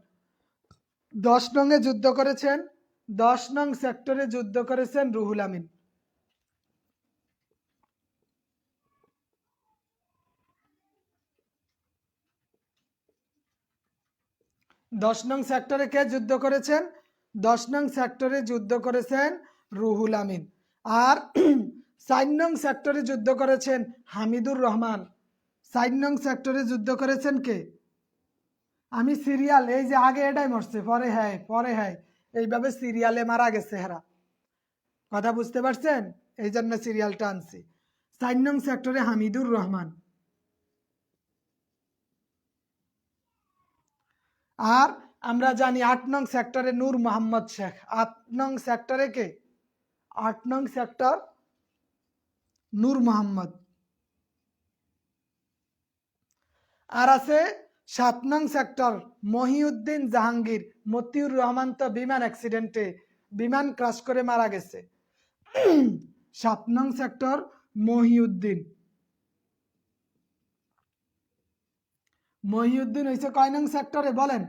10 নংয়ে যুদ্ধ করেছেন, 10 নং সেক্টরে যুদ্ধ করেছেন রুহুল আমিন। 10 নং সেক্টরে কে যুদ্ধ করেছেন? 10 নং সেক্টরে যুদ্ধ করেছেন রুহুল আমিন। আর 4 নং সেক্টরে যুদ্ধ করেছেন হামিদুর রহমান। 4 নং সেক্টরে যুদ্ধ করেছেন কে? আমি সিরিয়াল, এই যে আগে এটাই মরছে, পরে হ্যাঁ, পরে হ্যাঁ, এইভাবে সিরিয়ালে মারা গেছে হেরা। কথা বুঝতে পারছেন? এই জন্য সিরিয়ালটা আনছি। 4 নং সেক্টরে হামিদুর রহমান। আর আমরা জানি 8 নং সেক্টরে নূর মোহাম্মদ শেখ। 8 নং সেক্টরে কে? 8 নং সেক্টর নূর মোহাম্মদ। আর আছে 7 নং সেক্টর মহিউদ্দিন জাহাঙ্গীর। মতিউর রহমান তো বিমান অ্যাক্সিডেন্টে, বিমান ক্রাশ করে মারা গেছে। 7 নং সেক্টর মহিউদ্দিন। মহিউদ্দিন হয়েছে কয় নং সেক্টরে বলেন?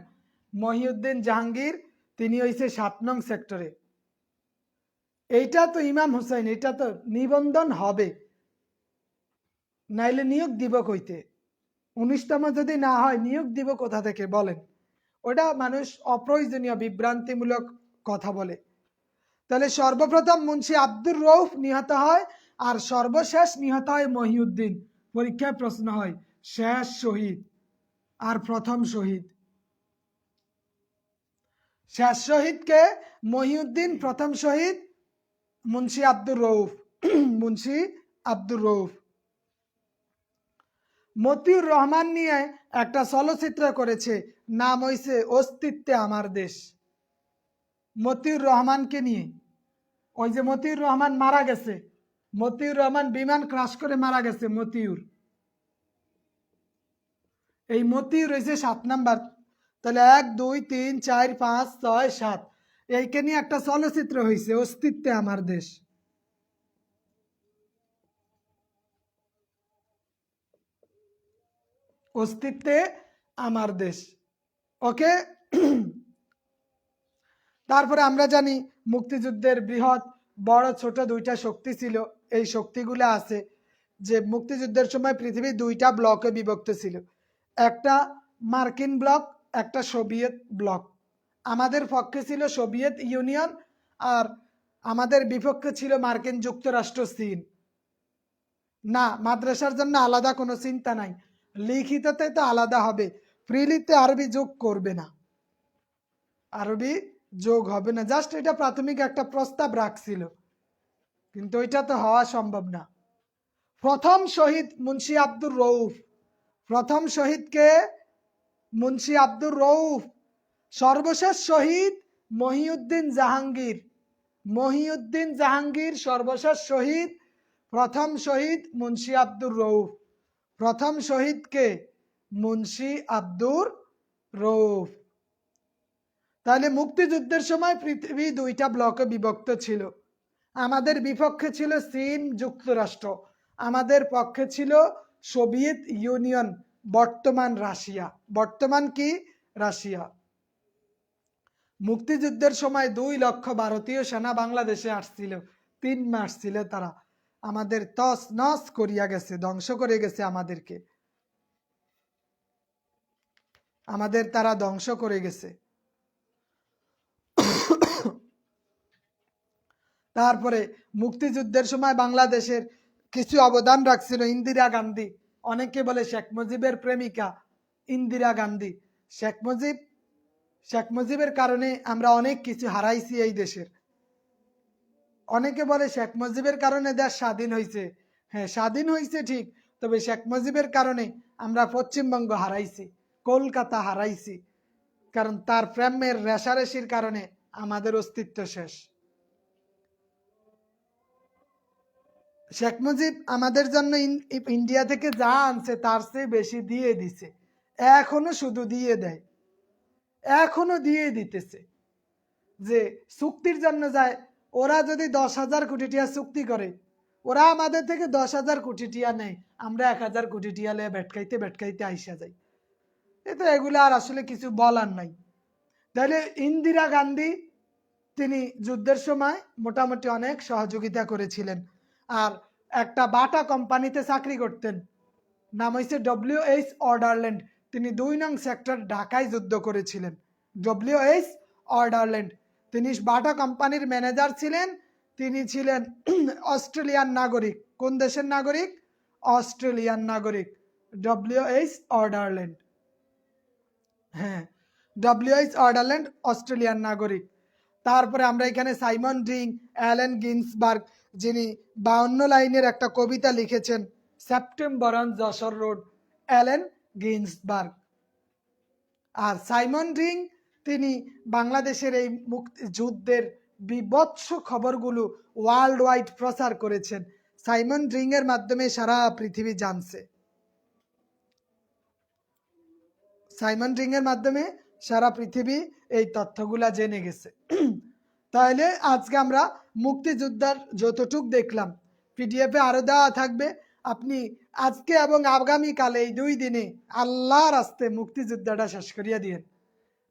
মহিউদ্দিন জাহাঙ্গীর, তিনি হয়েছে 7 নং সেক্টরে। এইটা তো ইমাম হুসাইন, এটা তো নিবন্ধন হবে, নাইলে নিয়োগ দিব কইতে? 19তম যদি না হয় নিয়োগ দিব কোথা থেকে বলেন? ওটা মানুষ অপ্রয়োজনীয় বিভ্রান্তিমূলক কথা বলে। তাহলে সর্বপ্রথম মুন্সি আব্দুর রউফ নিহত হয়, আর সর্বশেষ নিহত হয় মহিউদ্দিন। পরীক্ষায় প্রশ্ন হয় শেষ শহীদ আর প্রথম শহীদ। শেষ শহীদ কে? মহিউদ্দিন। প্রথম শহীদ মুন্সি আব্দুর রউফ। মুন্সি আব্দুর রউফ। মতিউর রহমান নিয়ে একটা চলচ্চিত্র করেছে, নাম হইছে অস্তিত্বে আমার দেশ। মতিউর রহমানকে নিয়ে, ওই যে মতিউর রহমান মারা গেছে, মতিউর রহমান বিমান ক্রাশ করে মারা গেছে। মতিউর, এই মতিউর হয়েছে 7 নাম্বার। তাহলে 1 2 3 4 5 6 7, এইকে নিয়ে একটা চলচ্চিত্র হয়েছে অস্তিত্বে আমার দেশ। অস্তিত্বে আমার দেশ, ওকে। তারপরে আমরা জানি মুক্তিযুদ্ধের বৃহৎ বড় ছোট 2টা শক্তি ছিল। এই শক্তিগুলো আছে যে মুক্তিযুদ্ধের সময় পৃথিবী 2টা ব্লকে বিভক্ত ছিল, একটা মার্কিন ব্লক, একটা সোভিয়েত ব্লক। আমাদের পক্ষে ছিল সোভিয়েত ইউনিয়ন, আর আমাদের বিপক্ষে ছিল মার্কিন যুক্তরাষ্ট্র, চীন। না, মাদ্রাসার জন্য আলাদা কোনো চিন্তা নাই, লিখিততে তো আলাদা হবে, প্রিলিতে আরবি যোগ করবে না, আরবি যোগ হবে না। জাস্ট এটা প্রাথমিক একটা প্রস্তাব রাখছিল, কিন্তু এটা তো হওয়া সম্ভব না। প্রথম শহীদ মুন্সি আব্দুর রউফ। প্রথম শহীদকে মুন্সি আব্দুর রউফ, সর্বশেষ শহীদ মহিউদ্দিন জাহাঙ্গীর। মহিউদ্দিন জাহাঙ্গীর সর্বশেষ শহীদ, প্রথম শহীদ মুন্সি আব্দুর রউফ। প্রথম শহীদকে মুন্সি আব্দুর রউফ। তাহলে মুক্তিযুদ্ধের সময় পৃথিবী দুইটা ব্লকে বিভক্ত ছিল। আমাদের বিপক্ষে ছিল চীন যুক্তরাষ্ট্র, আমাদের পক্ষে ছিল সোভিয়েত ইউনিয়ন, বর্তমান রাশিয়া। বর্তমান কি? রাশিয়া। মুক্তিযুদ্ধের সময় 2 লক্ষ ভারতীয় সেনা বাংলাদেশে আসছিল। 3 মাস ছিল তারা। আমাদের তস নস করিয়া গেছে, ধ্বংস করে গেছে আমাদেরকে। আমাদের তারা ধ্বংস করে গেছে। তারপরে মুক্তিযুদ্ধের সময় বাংলাদেশের কিছু অবদান রাখছিল ইন্দিরা গান্ধী। অনেকে বলে শেখ মুজিবের প্রেমিকা ইন্দিরা গান্ধী। শেখ মুজিবের কারণে আমরা অনেক কিছু হারাইছি এই দেশের। অনেকে বলে শেখ মুজিবের কারণে দেশ স্বাধীন হয়েছে। হ্যাঁ, স্বাধীন হয়েছে ঠিক, তবে শেখ মুজিবের কারণে আমরা পশ্চিমবঙ্গ হারাইছি, কলকাতা হারাইছি। কারণ তার প্রেমের রেশারেশির কারণে আমাদের অস্তিত্ব শেষ। শেখ মুজিব আমাদের জন্য ইন্ডিয়া থেকে যা আনছে তার চেয়ে বেশি দিয়ে দিছে, এখনো শুধু দিয়ে দেয়, এখনো দিয়ে দিতেছে। যে চুক্তির জন্য যায়, ওরা যদি 10,000 কোটি টিয়া চুক্তি করে, ওরা আমাদের থেকে 10,000 কোটি টিয়া নেয়, আমরা 1,000 কোটি টিয়া লে বেটকাইতে বেটকাইতে আইসা যাই। তো এগুলো আর আসলে কিছু বলার নাই। তাহলে ইন্দিরা গান্ধী তিনি যুদ্ধের সময় মোটামুটি অনেক সহযোগিতা করেছিলেন। আর একটা বাটা কোম্পানিতে চাকরি করতেন, নাম হয়েছে WH অর্ডারল্যান্ড। তিনি 2 নং সেক্টর ঢাকায় যুদ্ধ করেছিলেন। WH অর্ডারল্যান্ড, তিনি বাটা কোম্পানির ম্যানেজার ছিলেন। তিনি ছিলেন অস্ট্রেলিয়ান নাগরিক। কোন দেশের নাগরিক? অস্ট্রেলিয়ান নাগরিক। WH অর্ডারল্যান্ড, হ্যাঁ, WH অর্ডারল্যান্ড অস্ট্রেলিয়ান নাগরিক। তারপরে আমরা এখানে সাইমন রিং, অ্যালেন গিন্সবার্গ, যিনি 52 লাইনের একটা কবিতা লিখেছেন, September on Jessore road, Allen Ginsberg. আর সাইমন রিং তিনি বাংলাদেশের এই যুদ্ধের বিভৎস খবরগুলো ওয়ার্ল্ড ওয়াইড প্রচার করেছেন। সাইমন রিং এর মাধ্যমে সারা পৃথিবী জানছে। সাইমন রিং এর মাধ্যমে সারা পৃথিবী এই তথ্যগুলা জেনে গেছে। তাহলে আজকে আমরা মুক্তিযোদ্ধার যতটুক দেখলাম, পিডিএফে আরো দেওয়া থাকবে। আপনি আজকে এবং আগামীকালে এই 2 দিনে আল্লাহর রাস্তে মুক্তিযোদ্ধাটা শেষ করিয়া দিয়েন।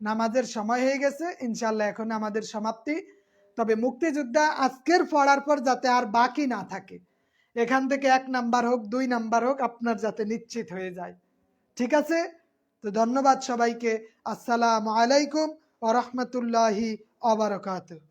নামাজের সময় হয়ে গেছে, ইনশাল্লাহ এখন আমাদের সমাপ্তি। তবে মুক্তিযোদ্ধা আজকের পড়ার পর যাতে আর বাকি না থাকে, এখান থেকে 1 নাম্বার হোক 2 নাম্বার হোক আপনার যাতে নিশ্চিত হয়ে যায়। ঠিক আছে? তো ধন্যবাদ সবাইকে। আসসালামু আলাইকুম ওয়া রাহমাতুল্লাহি ওয়া বারাকাতুহু।